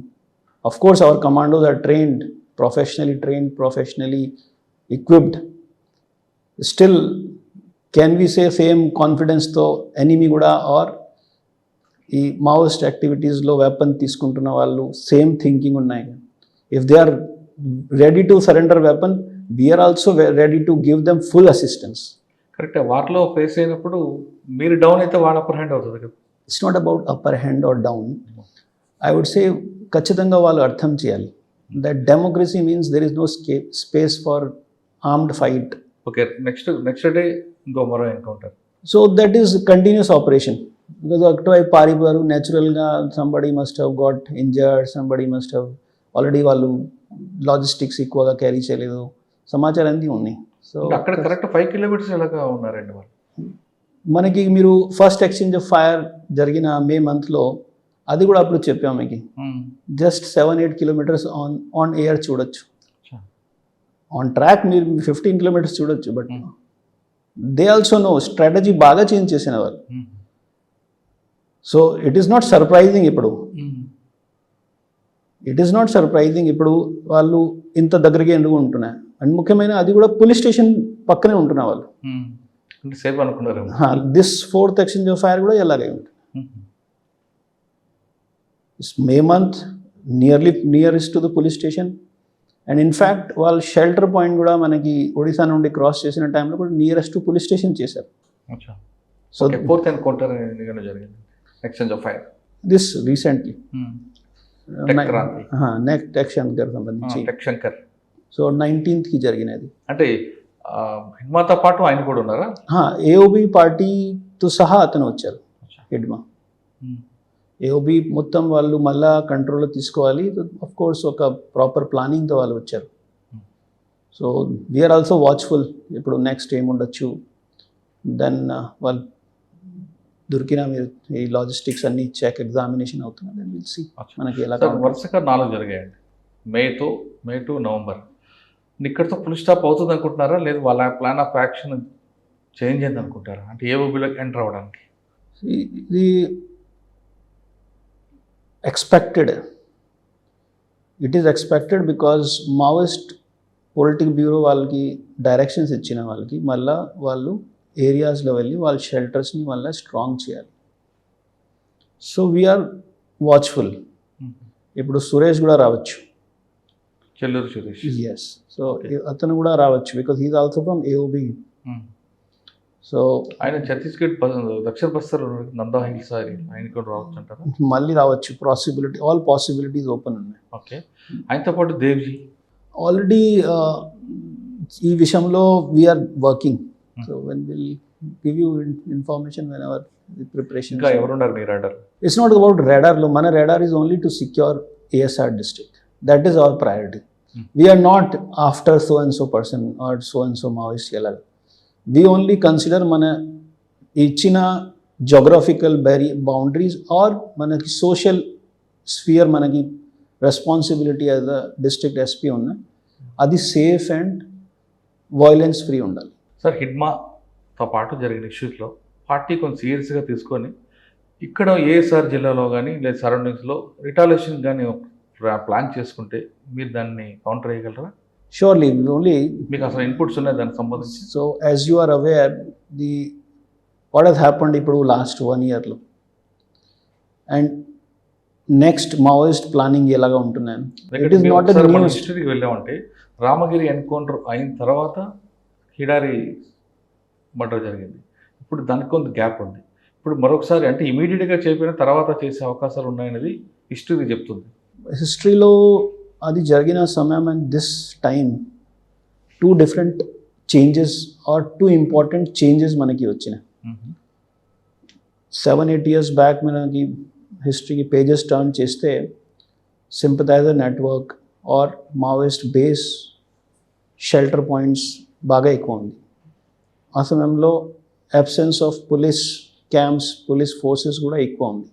Of course our commandos are trained, professionally equipped. Still, can we say same confidence to enemy kuda or ఈ Maoist యాక్టివిటీస్లో weapon తీసుకుంటున్న వాళ్ళు same thinking ఉన్నాయి? If they are ready to surrender weapon, we're also ready to give them full assistance. Correct. వాటిలో face అయినప్పుడు మీరు down అయితే వాడు అప్పర్ హ్యాండ్ అవుతుంది కదా. It's not about upper hand or down. I would say ఖచ్చితంగా వాళ్ళు అర్థం చేయాలి that democracy means there is no space for armed fight. Okay, next day ఇంకో మరో encounter. So that is continuous operation. Because అటువైపు పారిపోయారు, న్యాచురల్గా somebody must have got injured, somebody must have already వాళ్ళు లాజిస్టిక్స్ ఎక్కువగా క్యారీ చేయలేదు, సమాచారం అన్నీ ఉన్నాయి. సో అక్కడ కరెక్ట్ 5 kilometers ఎలాగా ఉన్నారండి వాళ్ళు? మనకి మీరు ఫస్ట్ ఎక్స్చేంజ్ ఆఫ్ ఫైర్ జరిగిన మే మంత్లో అది కూడా అప్పుడు చెప్పాము మీకు. జస్ట్ 7-8 kilometers ఆన్ ఎయిర్ చూడొచ్చు, ఆన్ ట్రాక్ మీరు 15 kilometers చూడొచ్చు. But they also no strategy బాగా చేంజ్ చేసిన వాళ్ళు. So it is not surprising ఇప్పుడు వాళ్ళు ఇంత దగ్గరగా ఎందుకు ఉంటున్నాయి. అండ్ ముఖ్యమైన అది కూడా పోలీస్ స్టేషన్ పక్కనే ఉంటున్న వాళ్ళు. సేఫ్ అనుకున్నారు. This 4th exchange of fire కూడా ఎలాగే ఉంటుంది. May month nearest to the police station. And in fact వాళ్ళు షెల్టర్ పాయింట్ కూడా మనకి ఒడిశా నుండి క్రాస్ చేసిన టైంలో కూడా నియరెస్ట్ టు పోలీస్ స్టేషన్ చేశారు. సో 4th ఎన్కౌంటర్ జరిగింది, exchange of fire this recently. Next Shankar సంబంధించి శంకర్. సో 19th జరిగినది. అంటే హిడ్మాతో పాటు ఆయన కూడా ఉన్నారా? ఏఓబి పార్టీతో సహా అతను వచ్చారు హిడ్మా. ఏఓబి మొత్తం వాళ్ళు మళ్ళా కంట్రోల్లో తీసుకోవాలి. ఆఫ్ కోర్స్ ఒక ప్రాపర్ ప్లానింగ్తో వాళ్ళు వచ్చారు. సో వీఆర్ ఆల్సో వాచ్ఫుల్, ఇప్పుడు నెక్స్ట్ ఏముండొచ్చు. దెన్ వాళ్ళు దొరికిన మీరు ఈ లాజిస్టిక్స్ అన్ని చెక్ ఎగ్జామినేషన్ అవుతున్నా, దెన్ విల్ సీ మనకి ఎలా. వరుసగా 4 జరిగాయండి, మే టు నవంబర్. ఇక్కడితో ఫుల్ స్టాప్ అవుతుంది అనుకుంటున్నారా, లేదు వాళ్ళ ప్లాన్ ఆఫ్ యాక్షన్ చేంజ్ అయింది అనుకుంటారా, అంటే ఏఓబిలోకి ఎంటర్ అవ్వడానికి? ఇది expected, it is expected because Maoist politic bureau వాళ్ళకి డైరెక్షన్స్ ఇచ్చిన వాళ్ళకి మళ్ళీ వాళ్ళు ఏరియాస్లో వెళ్ళి వాళ్ళ షెల్టర్స్ని మళ్ళీ స్ట్రాంగ్ చేయాలి. So we're watchful. ఇప్పుడు సురేష్ కూడా రావచ్చు, చెల్లూరు సురేష్. ఎస్, సో అతను కూడా రావచ్చు because he's also from AOB. So ఆయన ఛత్తీస్గఢ్ దక్షిణ బస్తర్ నందా హిల్స్ ఆయన కూడా రావచ్చు అంటారా? మళ్ళీ రావచ్చు, పాసిబిలిటీ, ఆల్ పాసిబిలిటీస్ ఓపెన్ ఉన్నాయి. ఓకే, ఆయనతో పాటు దేవ్జీ ఆల్రెడీ ఈ విషయంలో we're working. So when will give you information when our preparation. ఇంకా ఎవరున్నారు మీ రాడర్? ఇట్స్ నాట్ అబౌట్ రాడార్లో, మన radar is only to secure ASR district. That is our priority. We're not after so and so person or so and so Maoist వెళ్ళాలి. we only consider మన ఇచ్చిన geographical boundaries or మనకి social sphere, మనకి responsibility as a district SP ఉన్నాయి, అది safe and violence free ఉండాలి. Sir, హిడ్మాతో పాటు జరిగిన ఇష్యూస్లో పార్టీ కొంచెం సీరియస్గా తీసుకొని ఇక్కడ ఏఎస్ఆర్ జిల్లాలో కానీ లేదా సరౌండింగ్స్లో రిటాలియేషన్ కానీ ప్లాన్ చేసుకుంటే మీరు దాన్ని కౌంటర్ చేయగలరా? Surely, only మీకు అసలు ఇన్పుట్స్ ఉన్నాయి దానికి సంబంధించి. So as you are aware what has happened ఇప్పుడు లాస్ట్ 1 yearలో, అండ్ నెక్స్ట్ మావోయిస్ట్ ప్లానింగ్ ఎలాగా ఉంటున్నాను. ఇట్ ఈస్ నాట్ హిస్టరీకి వెళ్ళామంటే రామగిరి ఎన్కౌంటర్ అయిన తర్వాత హిడారి మర్డర్ జరిగింది. ఇప్పుడు దానికి కొంత గ్యాప్ ఉంది. ఇప్పుడు మరొకసారి అంటే ఇమీడియట్గా చెప్పిన తర్వాత చేసే అవకాశాలు ఉన్నాయనేది హిస్టరీ చెప్తుంది. హిస్టరీలో అది జరిగిన సమయం and this time 2 different changes are 2 important changes మనకి వచ్చినాయి. 7-8 years బ్యాక్ మనకి హిస్టరీకి పేజెస్ టర్న్ చేస్తే sympathiser network or Maoist base shelter points బాగా ఎక్కువ ఉంది. ఆ సమయంలో absence of police camps, police forces కూడా ఎక్కువ ఉంది.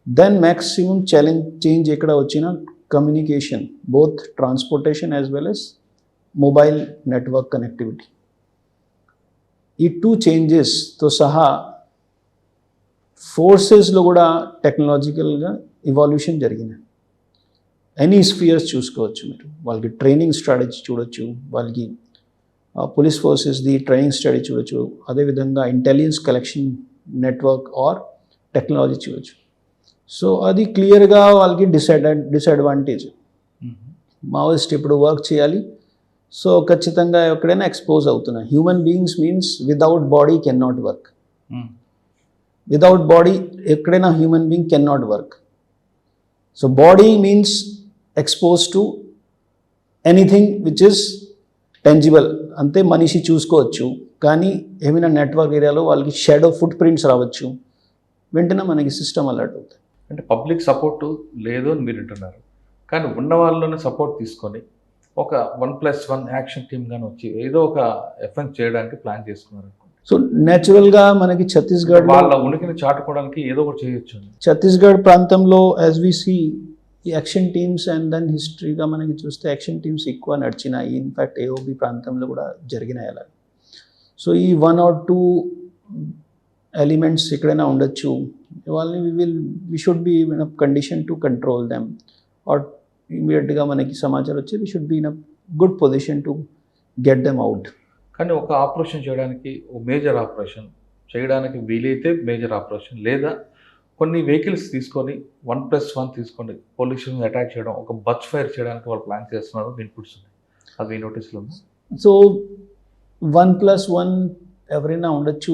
దెన్ మ్యాక్సిమం చేంజ్ ఎక్కడ వచ్చినా communication, both transportation as well as mobile network connectivity. ఈ 2 చేంజెస్తో సహా ఫోర్సెస్లో కూడా టెక్నాలజికల్గా ఇవాల్యూషన్ జరిగినాయి. ఎనీ స్ఫియర్స్ చూసుకోవచ్చు మీరు, వాళ్ళకి ట్రైనింగ్ స్ట్రాటజీ చూడొచ్చు, వాళ్ళకి పోలీస్ ఫోర్సెస్ది ట్రైనింగ్ స్ట్రాటజీ చూడొచ్చు, అదేవిధంగా intelligence collection network or technology చూడొచ్చు. సో అది క్లియర్గా వాళ్ళకి డిసడ్వాంటేజ్. మావోయిస్ట్ ఇప్పుడు వర్క్ చేయాలి, సో ఖచ్చితంగా ఎక్కడైనా ఎక్స్పోజ్ అవుతున్నాయి. Human beings means without body can not work. Without body ఎక్కడైనా human being can not work. So body means expose to anything which is tangible. అంతే మనిషి చూసుకోవచ్చు, కానీ ఏమైనా నెట్వర్క్ ఏరియాలో వాళ్ళకి షాడో ఫుట్ ప్రింట్స్ రావచ్చు, వెంటనే మనకి సిస్టమ్ అలర్ట్ అవుతుంది. అంటే పబ్లిక్ సపోర్ట్ లేదు అని మీరు అంటున్నారు, కానీ ఉన్న వాళ్ళని సపోర్ట్ తీసుకొని ఒక 1+1 యాక్షన్ టీమ్ కానీ వచ్చి ఏదో ఒక ఎఫెన్స్ చేయడానికి ప్లాన్ చేసుకున్నారు. సో న్యాచురల్గా మనకి ఛత్తీస్గఢ్ వాళ్ళ ఉనికిని చాటుకోవడానికి ఏదో ఒకటి చేయొచ్చు. ఛత్తీస్గఢ్ ప్రాంతంలో యాజ్ వి సీ ఈ యాక్షన్ టీమ్స్ అండ్ దెన్ హిస్టరీగా మనకి చూస్తే యాక్షన్ టీమ్స్ ఎక్కువ నడిచినాయి. ఇన్ఫ్యాక్ట్ ఏఓబి ప్రాంతంలో కూడా జరిగినాయి అలా. సో ఈ 1 or 2 ఎలిమెంట్స్ ఎక్కడైనా ఉండొచ్చు, వాళ్ళని we should be in a condition to control them, or ఇమీడియట్గా మనకి సమాచారం వచ్చి we should be in a good position to get them out. కానీ ఒక ఆపరేషన్ చేయడానికి, ఒక మేజర్ ఆపరేషన్ చేయడానికి వీలైతే మేజర్ ఆపరేషన్, లేదా కొన్ని వెహికల్స్ తీసుకొని 1+1 తీసుకొని పోలీసులను అటాక్ చేయడం, ఒక బచ్ ఫైర్ చేయడానికి వాళ్ళు ప్లాన్ చేస్తున్నారు, ఇన్పుట్స్ ఉన్నాయి, అది నోటీసులు ఉంది. సో 1+1 ఎవరైనా ఉండొచ్చు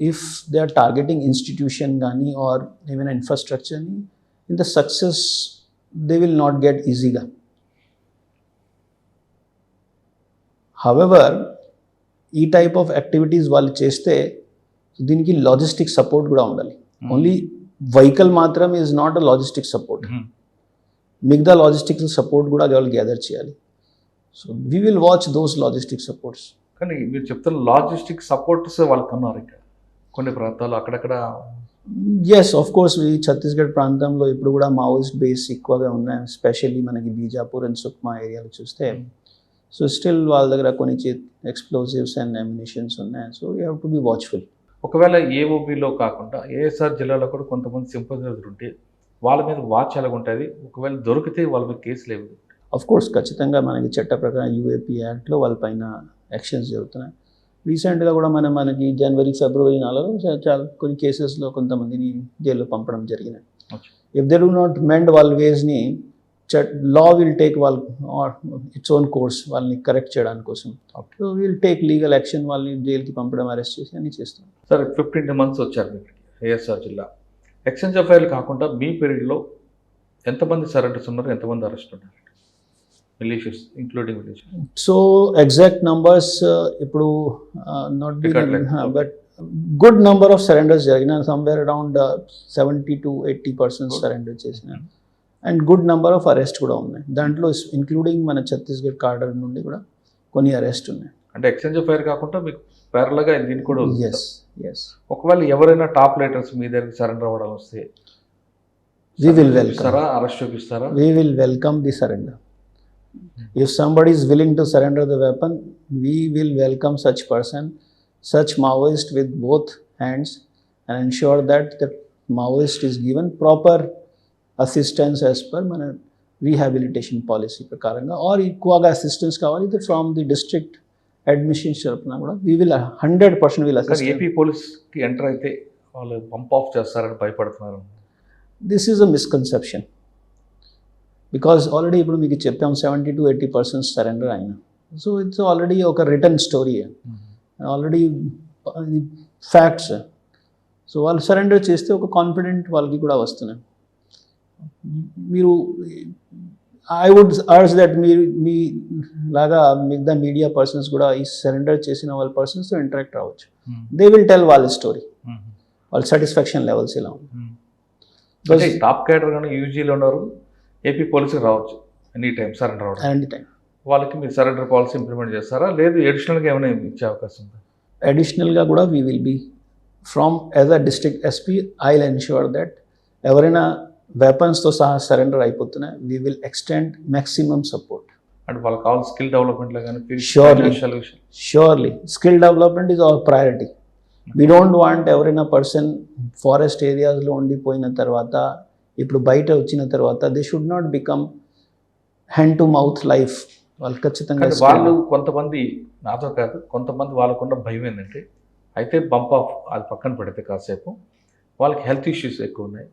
if they are targeting institution కానీ ఆర్ ఏమైనా ఇన్ఫ్రాస్ట్రక్చర్ని, in the success they will not get ఈజీగా. హవెవర్ ఈ టైప్ ఆఫ్ యాక్టివిటీస్ వాళ్ళు చేస్తే దీనికి లాజిస్టిక్ సపోర్ట్ కూడా ఉండాలి. ఓన్లీ వెహికల్ మాత్రం is not a logistic support. మిగతా లాజిస్టిక్స్ సపోర్ట్ కూడా వాళ్ళు గ్యాదర్ చేయాలి. So we will watch those logistic supports. కానీ మీరు చెప్తున్న లాజిస్టిక్ సపోర్ట్స్ వాళ్ళకి ఉన్నారు ఇక్కడ కొన్ని ప్రాంతాలు అక్కడక్కడ. ఎస్, ఆఫ్ కోర్స్ ఈ ఛత్తీస్గఢ్ ప్రాంతంలో ఇప్పుడు కూడా మావోయిస్ట్ బేస్ ఎక్కువగా ఉన్నాయి, ఎస్పెషల్లీ మనకి బీజాపూర్ అండ్ సుక్మా ఏరియాలో చూస్తే. సో స్టిల్ వాళ్ళ దగ్గర కొన్ని ఎక్స్ప్లోజివ్స్ అండ్ అమ్యునిషన్స్ ఉన్నాయి. So you have to be watchful. ఒకవేళ ఏఓబిలో కాకుండా ఏఎస్ఆర్ జిల్లాలో కూడా కొంతమంది సింపథైజర్స్ ఉంటే వాళ్ళ మీద వాచ్ ఎలాగుంటుంది, ఒకవేళ దొరికితే వాళ్ళ మీద కేసులు లేవు? ఆఫ్ కోర్స్ ఖచ్చితంగా మనకి చట్ట ప్రకారం యూఏపీ యాక్ట్లో వాళ్ళపైన యాక్షన్స్ జరుగుతున్నాయి. రీసెంట్గా కూడా మనకి జనవరి ఫిబ్రవరి 4 చాలా కొన్ని కేసెస్లో కొంతమందిని జైల్లో పంపడం జరిగినాయి. If they do not mend వాళ్ళ వేస్ని, లా విల్ టేక్ వాళ్ళ ఇట్స్ ఓన్ కోర్స్ వాళ్ళని కరెక్ట్ చేయడానికి కోసం. So will take legal action, వాళ్ళని జైలుకి పంపడం, అరెస్ట్ చేసి అన్నీ చేస్తాం. సరే, 15 months వచ్చారు మీకు ఏఎస్ఆర్ జిల్లా. ఎక్స్చేంజ్ ఆఫ్ ఫైర్ కాకుండా మీ పీరియడ్లో ఎంతమంది సరెండర్స్ ఉన్నారు, ఎంతమంది అరెస్ట్ ఉన్నారు? మిలిషియస్ ఇంక్లూడింగ్ మిలిషియస్. సో ఎగ్జాక్ట్ నంబర్స్ ఇప్పుడు not but good number of surrenders జరిగిన, సమ్వేర్ అరౌండ్ 70 to 80% సరెండర్ చేసిన, and good number of arrest కూడా ఉన్నాయి. దాంట్లో ఇంక్లూడింగ్ మన ఛత్తీస్గఢ్ కార్డర్ నుండి కూడా కొన్ని అరెస్ట్ ఉన్నాయి. అంటే ఎక్స్చేంజ్ ఆఫ్ ఫైర్ కాకుండా మీకు పేర్లగా దీన్ని కూడా ఉంది. ఎస్. ఒకవేళ ఎవరైనా టాప్ లీడర్స్ మీ దగ్గరికి సరెండర్ అవ్వడం వస్తే we will welcome, అరెస్ట్ చూపిస్తారా? we will welcome the surrender. If somebody is willing to surrender the weapon, we will welcome such person, such Maoist with both hands, and ensure that the Maoist is given proper assistance as per మన rehabilitation policy ప్రకారంగా, or ఎక్కువగా assistance కావాలి from the district administration తరపున కూడా we will 100% will assist. AP పోలీస్కి enter అయితే వాళ్ళు pump of చేస్తారని భయపడుతున్నారు. This is a misconception. Because already ఇప్పుడు మీకు చెప్పాం 70 to 80% సరెండర్ అయినా. సో ఇట్స్ ఆల్రెడీ ఒక return story, already facts. So వాళ్ళు సరెండర్ చేస్తే ఒక కాన్ఫిడెంట్ వాళ్ళకి కూడా వస్తున్నాయి. మీరు ఐ వుడ్ అర్జ్ దట్ మీ లాగా మిగతా మీడియా పర్సన్స్ కూడా ఈ సరెండర్ చేసిన వాళ్ళ పర్సన్స్తో ఇంటరాక్ట్ అవ్వచ్చు. దే విల్ టెల్ వాళ్ళ స్టోరీ, వాళ్ళ సాటిస్ఫాక్షన్ లెవెల్స్ ఇలా ఉంది. టాప్ క్యాడర్ కానీ యూజీలో ఉన్నారు, ఏపీ పోలీసుకి రావచ్చు ఎనీ టైం సరెండర్ అవ్వడం. ఎనీ టైం వాళ్ళకి మీరు సరెండర్ పాలసీ ఇంప్లిమెంట్ చేస్తారా, లేదు ఎడిషనల్గా ఏమైనా ఇచ్చే అవకాశం ఉందా? అడిషనల్గా కూడా we will be from as a district SP I will ensure that ఎవరైనా వెపన్స్తో సహా సరెండర్ అయిపోతున్నాయి, we will extend maximum support. అంటే వాళ్ళకి కావాలి స్కిల్ డెవలప్మెంట్లో కానీ surely skill development is our priority. We don't want ఎవరైనా పర్సన్ ఫారెస్ట్ ఏరియాస్లో ఉండిపోయిన తర్వాత ఇప్పుడు బయట వచ్చిన తర్వాత they should not become hand to mouth life. వాళ్ళు ఖచ్చితంగా వాళ్ళు కొంతమంది, నాతో కాదు కొంతమంది వాళ్ళకున్న భయం ఏంటంటే, అయితే బంప్ ఆఫ్ అది పక్కన పెడితే కాసేపు వాళ్ళకి హెల్త్ ఇష్యూస్ ఎక్కువ ఉన్నాయి,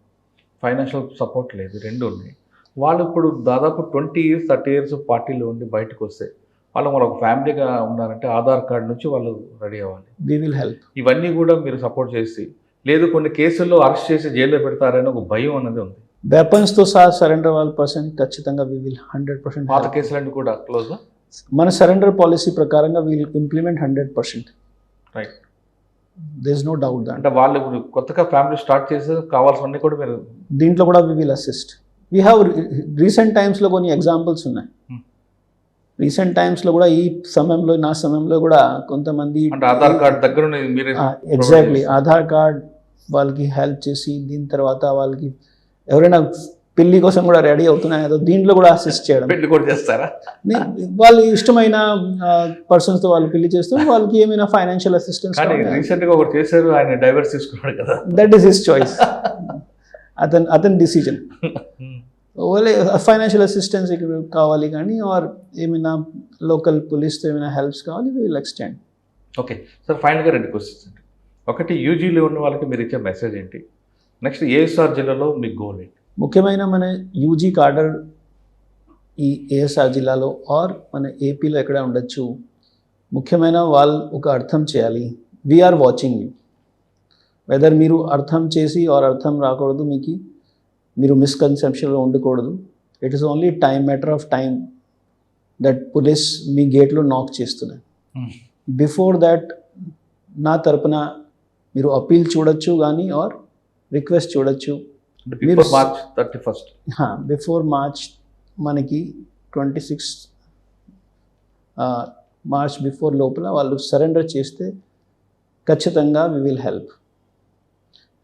ఫైనాన్షియల్ సపోర్ట్ లేదు, రెండు ఉన్నాయి. వాళ్ళు ఇప్పుడు దాదాపు 20 years 30 years పార్టీలో ఉండి బయటకు వస్తే వాళ్ళు ఒక ఫ్యామిలీగా ఉన్నారంటే ఆధార్ కార్డు నుంచి వాళ్ళు రెడీ అవ్వాలి. We will help. ఇవన్నీ కూడా మీరు సపోర్ట్ చేసి, లేదు కొన్ని కేసుల్లో అరెస్ట్ చేసి జైల్లో పెడతారని ఒక భయం అన్నది ఉంది. వెపన్స్తో సహా సరెండర్ వాళ్ళ పర్సన్ ఖచ్చితంగా వి విల్ 100%. పాత కేసులన్నీ కూడా క్లోజ్. మన సరెండర్ పాలసీ ప్రకారంగా will implement 100%. Right, there is no doubt that. అంటే వాళ్ళు కొత్తగా ఫ్యామిలీ స్టార్ట్ చేసి కావాల్సినవన్నీ కూడా మీరు దీంట్లో కూడా we will assist. We have recent టైమ్స్లో కొన్ని ఎగ్జాంపుల్స్ ఉన్నాయి. రీసెంట్ టైమ్స్లో కూడా ఈ సమయంలో నా సమయంలో కూడా కొంతమంది ఆధార్ కార్డ్ దగ్గర ఎగ్జాక్ట్లీ ఆధార్ కార్డ్ వాళ్ళకి హెల్ప్ చేసి, దీని తర్వాత వాళ్ళకి ఎవరైనా పెళ్లి కోసం కూడా రెడీ అవుతున్నాయి కదా, దీంట్లో కూడా అసిస్ట్ చేయడం. పెళ్లి కూడా చేస్తారా? వాళ్ళు ఇష్టమైన పర్సన్స్ తో వాళ్ళు పెళ్లి చేస్తూ వాళ్ళకి ఏమైనా ఫైనాన్షియల్ అసిస్టెన్స్. రీసెంట్గా ఒకటి చేశారు, ఆయన డైవర్స్ తీసుకున్నాడు కదా. దట్ ఈస్ హిస్ చాయిస్, అతని డిసిజన్. వాళ్ళే ఫైనాన్షియల్ అసిస్టెన్స్ ఇక్కడ కావాలి కానీ, ఆర్ ఏమైనా లోకల్ పోలీస్తో ఏమైనా హెల్ప్స్ కావాలి, విల్ ఎక్స్టెండ్. ఓకే సార్, ఫైనల్గా 2 questions అండి. ఒకటి, యూజీలో ఉన్న వాళ్ళకి మీరు ఇచ్చే మెసేజ్ ఏంటి? నెక్స్ట్, ఏఎస్ఆర్ జిల్లాలో మీ గోల్ ఏంటి? ముఖ్యమైన మన యూజీ కార్డర్ ఈ ఏఎస్ఆర్ జిల్లాలో ఆర్ మన ఏపీలో ఎక్కడ ఉండొచ్చు, ముఖ్యమైన వాళ్ళు ఒక అర్థం చేయాలి. We are watching you. వెదర్ మీరు అర్థం చేసి ఆర్ అర్థం రాకూడదు, మీరు మిస్కన్సెప్షన్లో ఉండకూడదు. It is only matter of time that police మీ గేట్లో నాక్ చేస్తున్నాయి. బిఫోర్ దాట్ నా తరపున మీరు అప్పీల్ చూడొచ్చు కానీ, ఆర్ రిక్వెస్ట్ చూడొచ్చు. Before March 31st. Before March మనకి 26 మార్చ్ బిఫోర్ లోపల వాళ్ళు సరెండర్ చేస్తే ఖచ్చితంగా వి విల్ హెల్ప్.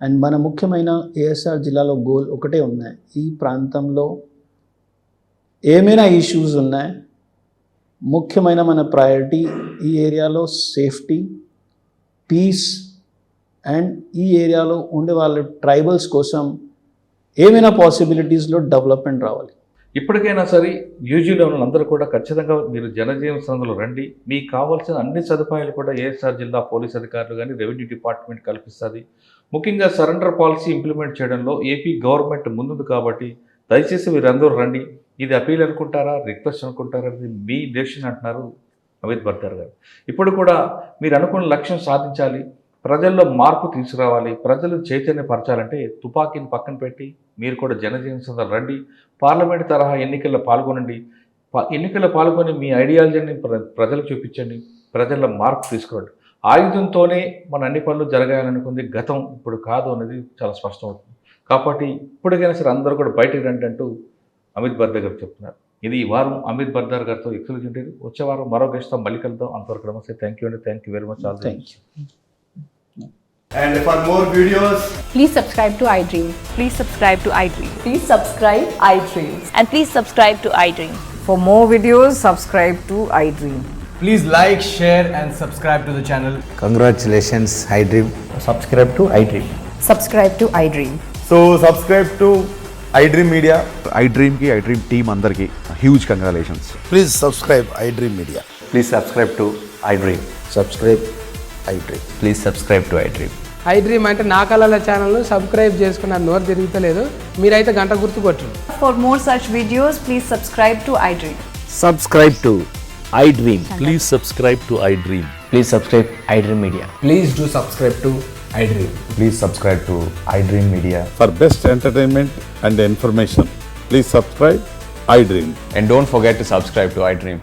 అండ్ మన ముఖ్యమైన ఏఎస్ఆర్ జిల్లాలో గోల్ ఒకటే ఉన్నాయి, ఈ ప్రాంతంలో ఏమైనా ఇష్యూస్ ఉన్నాయి, ముఖ్యమైన మన ప్రయారిటీ ఈ ఏరియాలో సేఫ్టీ, పీస్ అండ్ ఈ ఏరియాలో ఉండే వాళ్ళ ట్రైబల్స్ కోసం ఏమైనా పాసిబిలిటీస్లో డెవలప్మెంట్ రావాలి. ఇప్పటికైనా సరే యూజీలో ఉన్న అందరూ కూడా ఖచ్చితంగా మీరు జనజీవన సంస్థలో రండి. మీకు కావాల్సిన అన్ని సదుపాయాలు కూడా ఏఎస్ఆర్ జిల్లా పోలీస్ అధికారులు కానీ రెవెన్యూ డిపార్ట్మెంట్ కల్పిస్తుంది. ముఖ్యంగా సరెండర్ పాలసీ ఇంప్లిమెంట్ చేయడంలో ఏపీ గవర్నమెంట్ ముందుంది కాబట్టి దయచేసి మీరందరూ రండి. ఇది అపీల్ అనుకుంటారా, రిక్వెస్ట్ అనుకుంటారా, ఇది మీ డెసిషన్ అంటున్నారు అమిత్ బర్దర్ గారు. ఇప్పుడు కూడా మీరు అనుకున్న లక్ష్యం సాధించాలి, ప్రజల్లో మార్పు తీసుకురావాలి, ప్రజలు చైతన్యపరచాలంటే తుపాకీని పక్కన పెట్టి మీరు కూడా జనజీవన సంస్థలు రండి. పార్లమెంట్ తరహా ఎన్నికల్లో పాల్గొనండి. ఎన్నికల్లో పాల్గొని మీ ఐడియాలజీని ప్రజలకు చూపించండి, ప్రజల్లో మార్పు తీసుకురండి. ఆయుధంతోనే మన అన్ని పనులు జరగాలనుకుంది గతం, ఇప్పుడు కాదు అనేది చాలా స్పష్టమవుతుంది. కాబట్టి ఇప్పటికైనా సరే అందరూ కూడా బయటకు రండి అంటూ అమిత్ బర్దర్ గారు చెప్తున్నారు. ఇది ఈ వారం అమిత్ బర్దర్ గారితో ఎక్స్క్లూజివ్ ఉంటుంది. వచ్చే వారం మరో గెస్ట్తో మళ్ళీ కలుద్దాం. అంతవరకు నమస్తే. థ్యాంక్ యూ అండి. Thank you very much. All thank you. And for more videos, Please subscribe to iDream. Please subscribe to iDream. Please subscribe iDream. And please subscribe to iDream. For more videos, subscribe to iDream. please like, share and subscribe to the channel. Congratulations, iDream. Subscribe to iDream. Subscribe to iDream. So subscribe to iDream Media. iDream team andarki huge congratulations. Please subscribe iDream Media. Please subscribe to iDream. Subscribe iDream. Please subscribe to iDream. iDream అంటే నా కళల ఛానల్ను subscribe చేసుకున్న నోరు తిరుగుతలేదు, మీరైతే గంట గుర్తు కొట్టండి. For more such videos, please subscribe to iDream. Subscribe to iDream. Please subscribe to iDream. Please subscribe iDream Media. Please do subscribe to iDream. Please subscribe to iDream Media. For best entertainment and information, please subscribe iDream. And don't forget to subscribe to iDream.